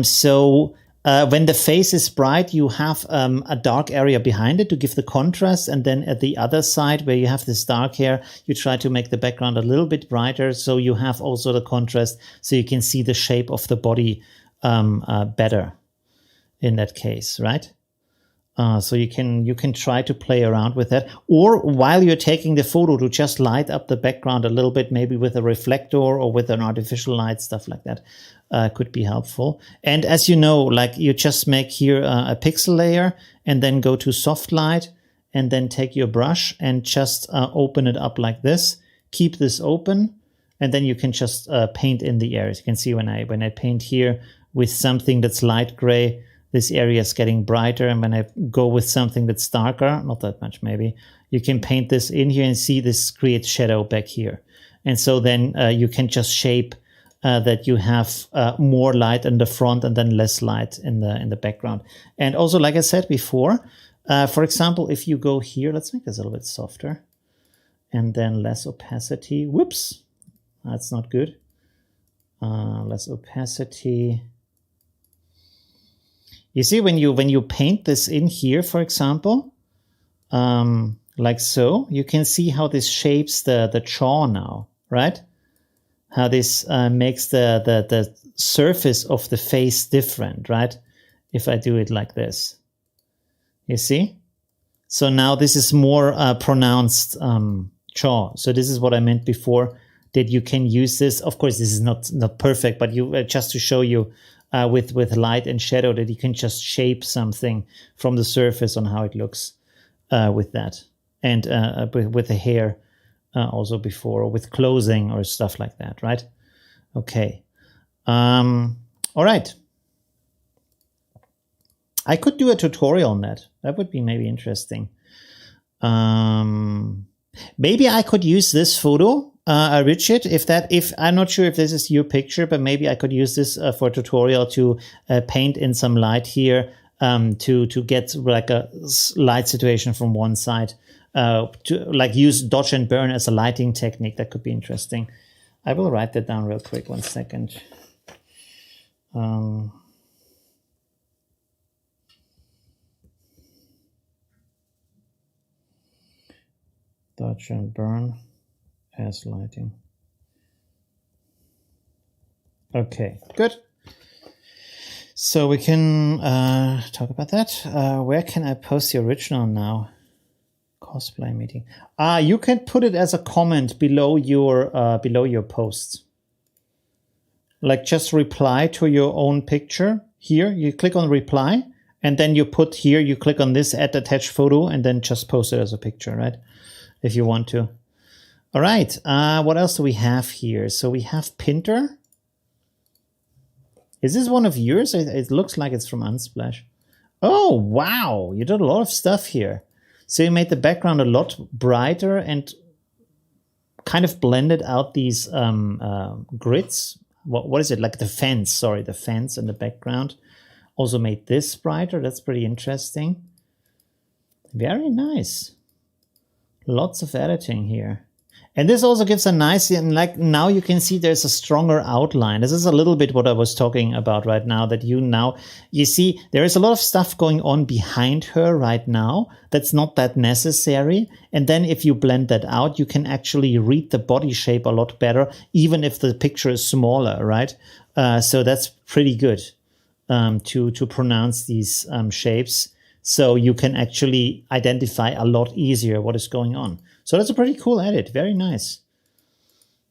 So when the face is bright, you have a dark area behind it to give the contrast. And then at the other side where you have this dark hair, you try to make the background a little bit brighter. So you have also the contrast so you can see the shape of the body better in that case, right? So you can try to play around with that, or while you're taking the photo, to just light up the background a little bit, maybe with a reflector or with an artificial light, stuff like that could be helpful. And as you know, like you just make here a pixel layer and then go to soft light and then take your brush and just open it up like this. Keep this open, and then you can just paint in the areas. You can see when I paint here with something that's light gray, this area is getting brighter, and when I go with something that's darker, not that much maybe, you can paint this in here and see this creates shadow back here. And so then you can just shape that you have more light in the front and then less light in the background. And also, like I said before, for example, if you go here, let's make this a little bit softer, and then less opacity. Whoops, that's not good. Less opacity. You see, when you paint this in here, for example, like so, you can see how this shapes the jaw now, right? How this makes the surface of the face different, right? If I do it like this, you see? So now this is more pronounced jaw. So this is what I meant before, that you can use this. Of course, this is not perfect, but you just to show you with light and shadow, that you can just shape something from the surface on how it looks with that. And with the hair also before, or with clothing or stuff like that, right? Okay. All right. I could do a tutorial on that. That would be maybe interesting. Maybe I could use this photo, Richard, if I'm not sure if this is your picture, but maybe I could use this for a tutorial to paint in some light here, to get like a light situation from one side, to like use dodge and burn as a lighting technique. That could be interesting. I will write that down real quick. 1 second. Dodge and burn as lighting. Okay, good. So we can talk about that. Where can I post the original now? Cosplay meeting. You can put it as a comment below your post. Like just reply to your own picture. Here, you click on reply, and then you put here, you click on this add attached photo, and then just post it as a picture, right? If you want to. All right, what else do we have here? So we have Pinter. Is this one of yours? It looks like it's from Unsplash. Oh, wow, you did a lot of stuff here. So you made the background a lot brighter and kind of blended out these grids. What is it? Like the fence, sorry, the fence in the background. Also made this brighter. That's pretty interesting. Very nice. Lots of editing here. And this also gives a nice, like now you can see there's a stronger outline. This is a little bit what I was talking about right now, that you see there is a lot of stuff going on behind her right now that's not that necessary. And then if you blend that out, you can actually read the body shape a lot better, even if the picture is smaller, right? So that's pretty good to pronounce these shapes. So you can actually identify a lot easier what is going on. So that's a pretty cool edit. Very nice.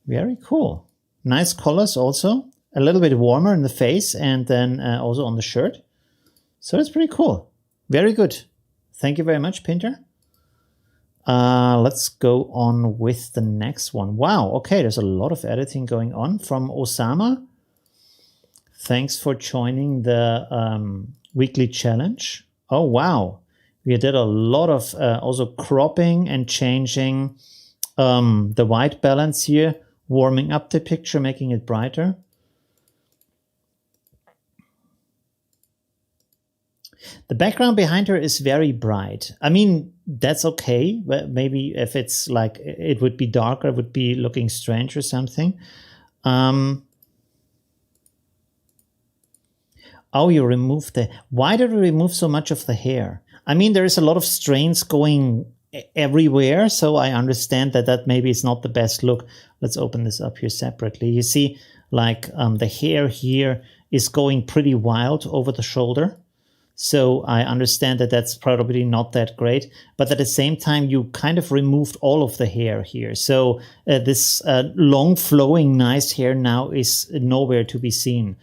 Very cool. Nice colors also. A little bit warmer in the face and then also on the shirt. So that's pretty cool. Very good. Thank you very much, Pinter. Let's go on with the next one. Wow. Okay, there's a lot of editing going on from Osama. Thanks for joining the weekly challenge. Oh, wow. We did a lot of also cropping and changing the white balance here, warming up the picture, making it brighter. The background behind her is very bright. I mean, that's okay. But maybe if it's like, it would be darker, it would be looking strange or something. Oh, you removed why did we remove so much of the hair? I mean, there is a lot of strains going everywhere, so I understand that maybe is not the best look. Let's open this up here separately. You see, like the hair here is going pretty wild over the shoulder. So I understand that that's probably not that great, but at the same time, you kind of removed all of the hair here. So this long flowing nice hair now is nowhere to be seen.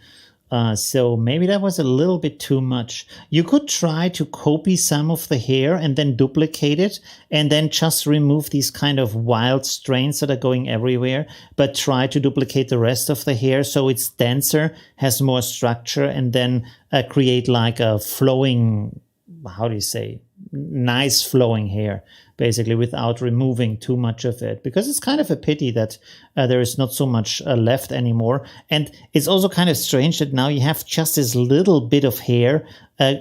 So maybe that was a little bit too much. You could try to copy some of the hair and then duplicate it and then just remove these kind of wild strains that are going everywhere, but try to duplicate the rest of the hair so it's denser, has more structure, and then create like a flowing, how do you say, nice flowing hair, basically, without removing too much of it, because it's kind of a pity that there is not so much left anymore. And it's also kind of strange that now you have just this little bit of hair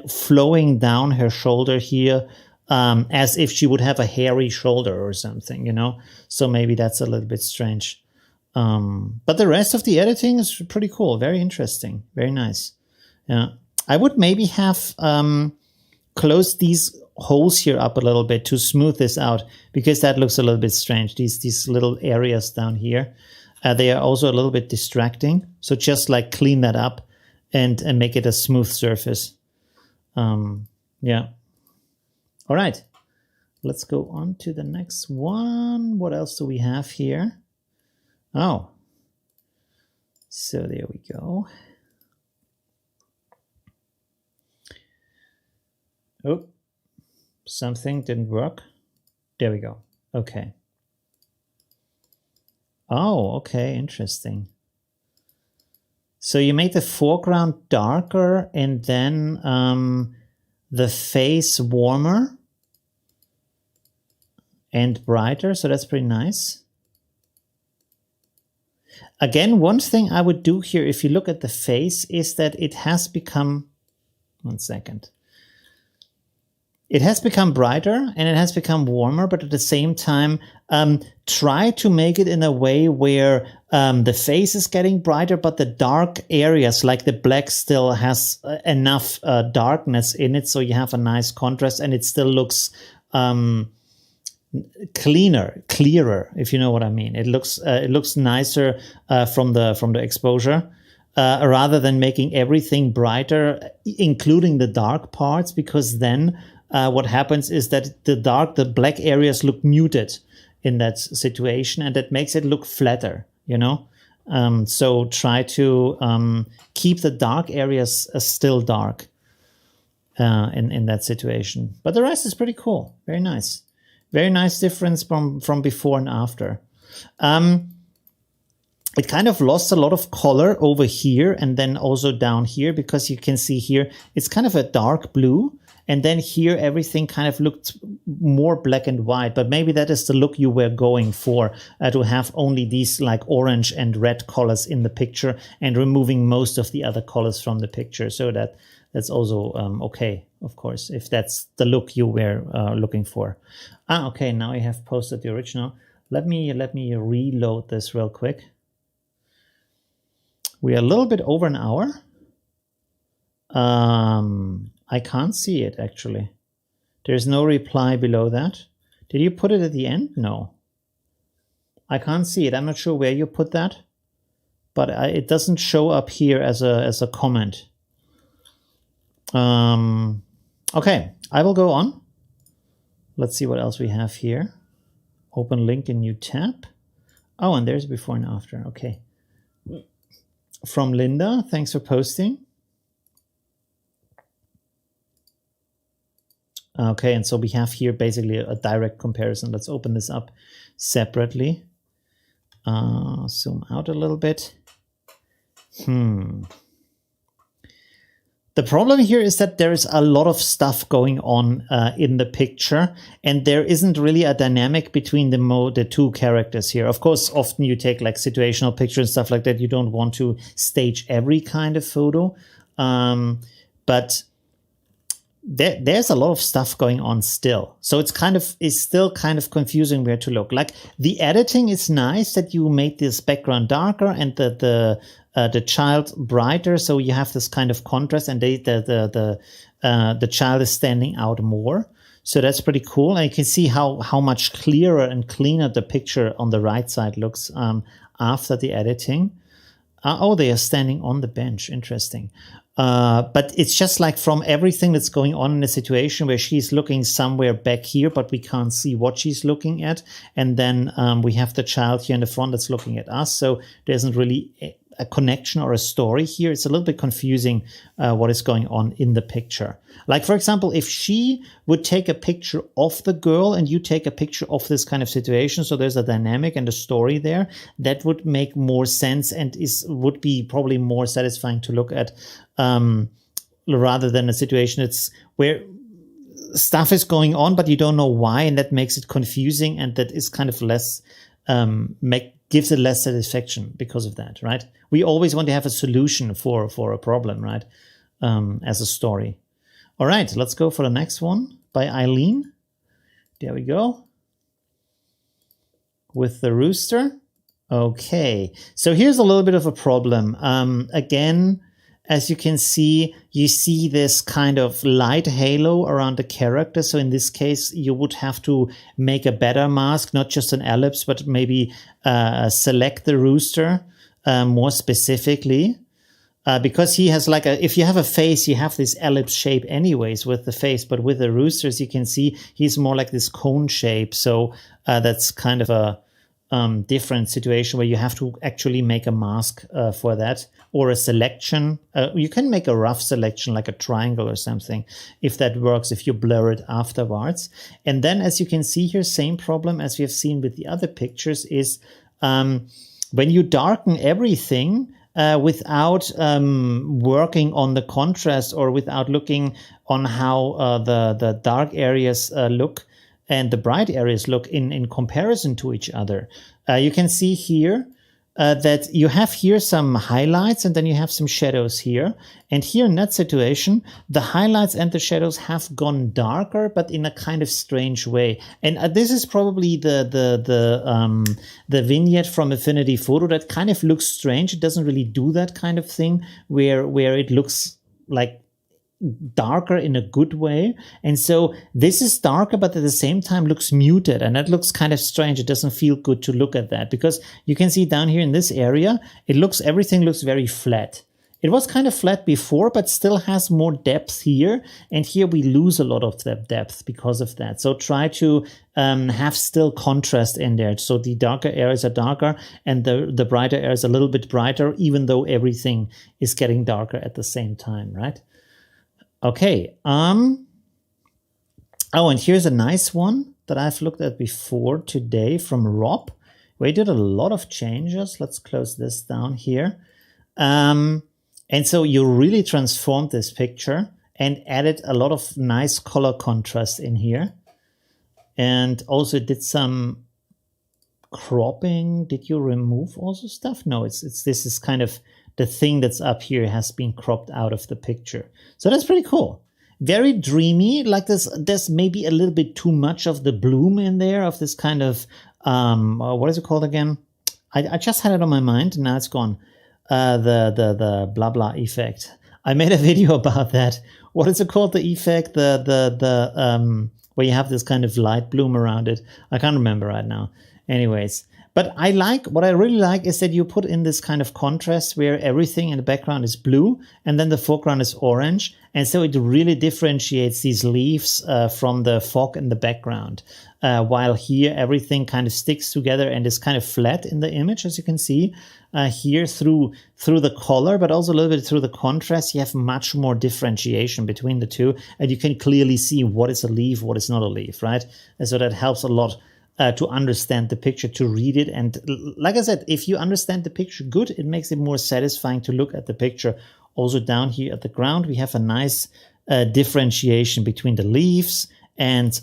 flowing down her shoulder here, as if she would have a hairy shoulder or something, you know? So maybe that's a little bit strange. But the rest of the editing is pretty cool. Very interesting. Very nice. Yeah. I would maybe have closed these holes here up a little bit to smooth this out, because that looks a little bit strange. These little areas down here, they are also a little bit distracting. So just like clean that up and make it a smooth surface. Yeah. All right. Let's go on to the next one. What else do we have here? Oh, so there we go. Oh, something didn't work. There we go. Okay. Oh, okay, interesting. So you made the foreground darker and then the face warmer and brighter. So that's pretty nice. Again, one thing I would do here, if you look at the face, is that it has become, 1 second. It has become brighter and it has become warmer, but at the same time, try to make it in a way where the face is getting brighter, but the dark areas, like the black, still has enough darkness in it, so you have a nice contrast and it still looks clearer, if you know what I mean. It looks nicer from the exposure. Rather than making everything brighter, including the dark parts, because then what happens is that the black areas look muted in that situation, and that makes it look flatter, you know? So try to keep the dark areas still dark in that situation. But the rest is pretty cool. Very nice. Very nice difference from before and after. It kind of lost a lot of color over here and then also down here, because you can see here it's kind of a dark blue. And then here, everything kind of looked more black and white, but maybe that is the look you were going for, to have only these like orange and red colors in the picture and removing most of the other colors from the picture. So that's also okay, of course, if that's the look you were looking for. Okay, now I have posted the original. Let me reload this real quick. We are a little bit over an hour. I can't see it, actually. There's no reply below that. Did you put it at the end? No. I can't see it. I'm not sure where you put that, but it doesn't show up here as a comment. Okay, I will go on. Let's see what else we have here. Open link in new tab. Oh, and there's before and after. Okay. From Linda, thanks for posting. Okay, and so we have here basically a direct comparison. Let's open this up separately. Zoom out a little bit. The problem here is that there is a lot of stuff going on in the picture, and there isn't really a dynamic between the two characters here. Of course, often you take like situational pictures and stuff like that. You don't want to stage every kind of photo, but there's a lot of stuff going on still. So it's still kind of confusing where to look. Like the editing is nice that you made this background darker and the child brighter, so you have this kind of contrast, and the child is standing out more. So that's pretty cool. And you can see how much clearer and cleaner the picture on the right side looks after the editing. Oh, they are standing on the bench. Interesting. But it's just like from everything that's going on in the situation where she's looking somewhere back here, but we can't see what she's looking at. And then we have the child here in the front that's looking at us. So there isn't really a connection or a story here. It's a little bit confusing what is going on in the picture. Like, for example, if she would take a picture of the girl and you take a picture of this kind of situation, so there's a dynamic and a story there, that would make more sense and would be probably more satisfying to look at, rather than a situation that's where stuff is going on, but you don't know why, and that makes it confusing, and that is kind of less, gives it less satisfaction because of that, right? We always want to have a solution for a problem, right? As a story. All right, let's go for the next one by Eileen. There we go. With the rooster. Okay, so here's a little bit of a problem. Again, as you can see, you see this kind of light halo around the character. So in this case, you would have to make a better mask, not just an ellipse, but maybe select the rooster more specifically. Because he has like if you have a face, you have this ellipse shape anyways with the face, but with the roosters, you can see he's more like this cone shape. So that's kind of a different situation where you have to actually make a mask for that, or a selection. You can make a rough selection like a triangle or something if that works, if you blur it afterwards. And then, as you can see here, same problem as we have seen with the other pictures is when you darken everything without working on the contrast, or without looking on how the dark areas look and the bright areas look in comparison to each other. You can see here that you have here some highlights, and then you have some shadows here. And here in that situation, the highlights and the shadows have gone darker, but in a kind of strange way. And this is probably the vignette from Affinity Photo that kind of looks strange. It doesn't really do that kind of thing where it looks like darker in a good way. And so this is darker, but at the same time looks muted, and that looks kind of strange. It doesn't feel good to look at that, because you can see down here in this area, everything looks very flat. It was kind of flat before, but still has more depth here. And here we lose a lot of that depth because of that. So try to have still contrast in there. So the darker areas are darker and the brighter areas a little bit brighter, even though everything is getting darker at the same time, right? Okay. Oh, and here's a nice one that I've looked at before today from Rob. We did a lot of changes. Let's close this down here. And so you really transformed this picture and added a lot of nice color contrast in here. And also did some cropping. Did you remove also stuff? No, this is kind of the thing that's up here has been cropped out of the picture. So that's pretty cool. Very dreamy, like there's maybe a little bit too much of the bloom in there, of this kind of, what is it called again? I just had it on my mind, and now it's gone. The blah blah effect. I made a video about that. What is it called? The effect, where you have this kind of light bloom around it. I can't remember right now. Anyways. But what I really like is that you put in this kind of contrast where everything in the background is blue and then the foreground is orange. And so it really differentiates these leaves from the fog in the background. While here everything kind of sticks together and is kind of flat in the image, as you can see. Here through the color, but also a little bit through the contrast, you have much more differentiation between the two. And you can clearly see what is a leaf, what is not a leaf, right? And so that helps a lot. To understand the picture, to read it. And like I said, if you understand the picture good, it makes it more satisfying to look at the picture. Also down here at the ground, we have a nice differentiation between the leaves and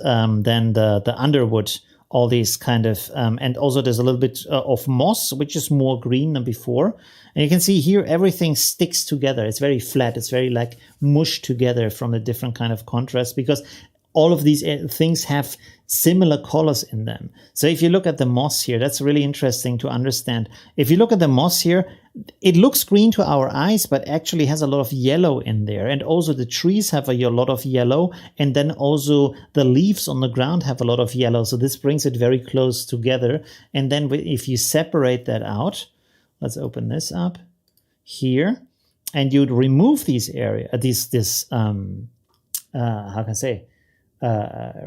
then the underwood all these kind of, and also there's a little bit of moss, which is more green than before. And you can see here, everything sticks together. It's very flat. It's very like mushed together from the different kind of contrast, because all of these things have similar colors in them. So if you look at the moss here, that's really interesting to understand. If you look at the moss here, it looks green to our eyes, but actually has a lot of yellow in there. And also the trees have a lot of yellow. And then also the leaves on the ground have a lot of yellow. So this brings it very close together. And then if you separate that out, let's open this up here, and you'd remove these area, how can I say,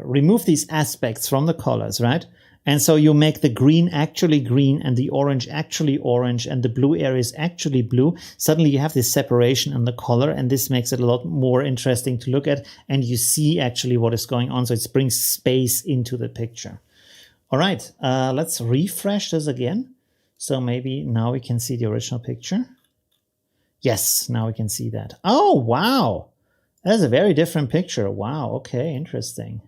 remove these aspects from the colors, right? And so you make the green actually green and the orange actually orange and the blue area is actually blue. Suddenly you have this separation in the color, and this makes it a lot more interesting to look at, and you see actually what is going on. So it brings space into the picture. All right, let's refresh this again. So maybe now we can see the original picture. Yes, now we can see that. Oh, wow. That's a very different picture. Wow, okay, interesting.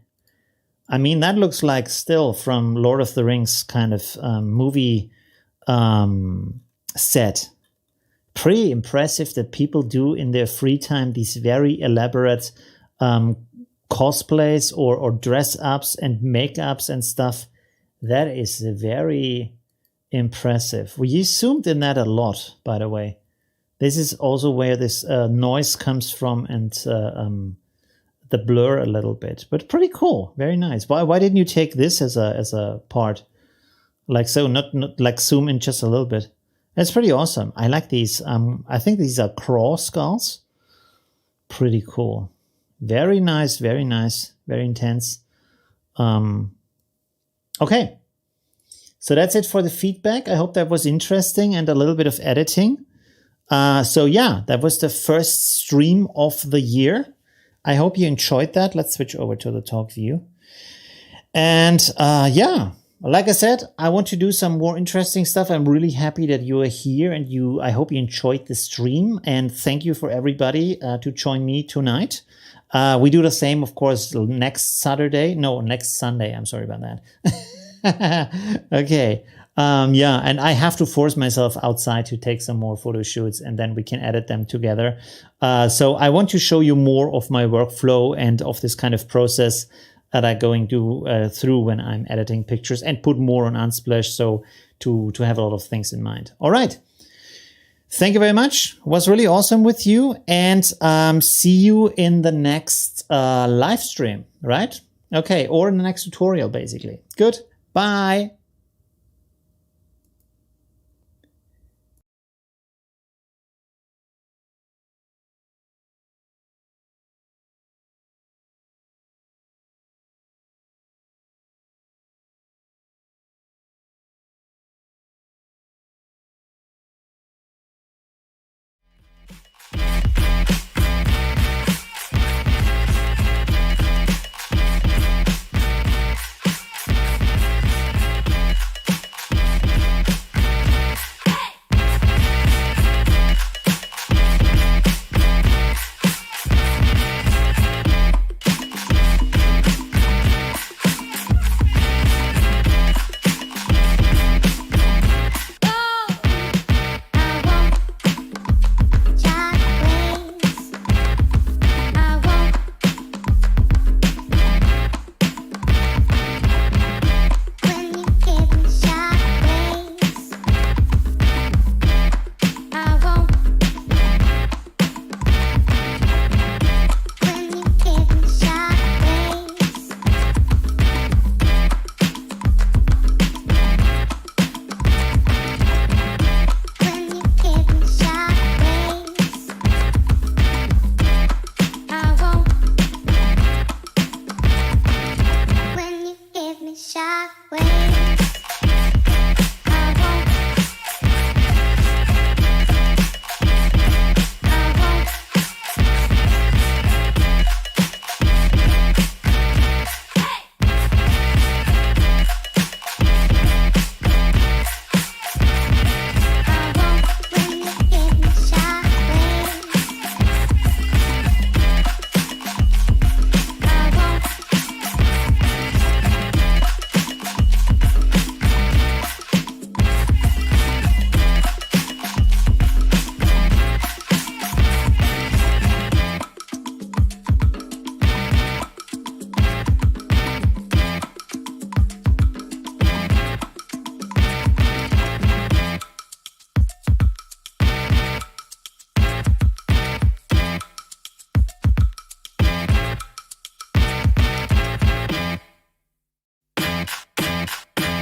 I mean, that looks like still from Lord of the Rings kind of movie set. Pretty impressive that people do in their free time these very elaborate cosplays or dress-ups and makeups and stuff. That is very impressive. We zoomed in that a lot, by the way. This is also where this noise comes from, and the blur a little bit, but pretty cool. Very nice. Why didn't you take this as a part? Like so, not like zoom in just a little bit. That's pretty awesome. I like these. I think these are claw skulls. Pretty cool. Very nice, very nice, very intense. Okay. So that's it for the feedback. I hope that was interesting and a little bit of editing. So yeah, that was the first stream of the year. I hope you enjoyed that. Let's switch over to the talk view. And yeah, like I said, I want to do some more interesting stuff. I'm really happy that you are here, and I hope you enjoyed the stream, and thank you for everybody to join me tonight. We do the same, of course, next Sunday. I'm sorry about that. Okay. Yeah, and I have to force myself outside to take some more photo shoots, and then we can edit them together. So I want to show you more of my workflow and of this kind of process that I'm going through when I'm editing pictures, and put more on Unsplash, so to have a lot of things in mind. All right. Thank you very much. It was really awesome with you, and see you in the next live stream, right? Okay, or in the next tutorial, basically. Good. Bye.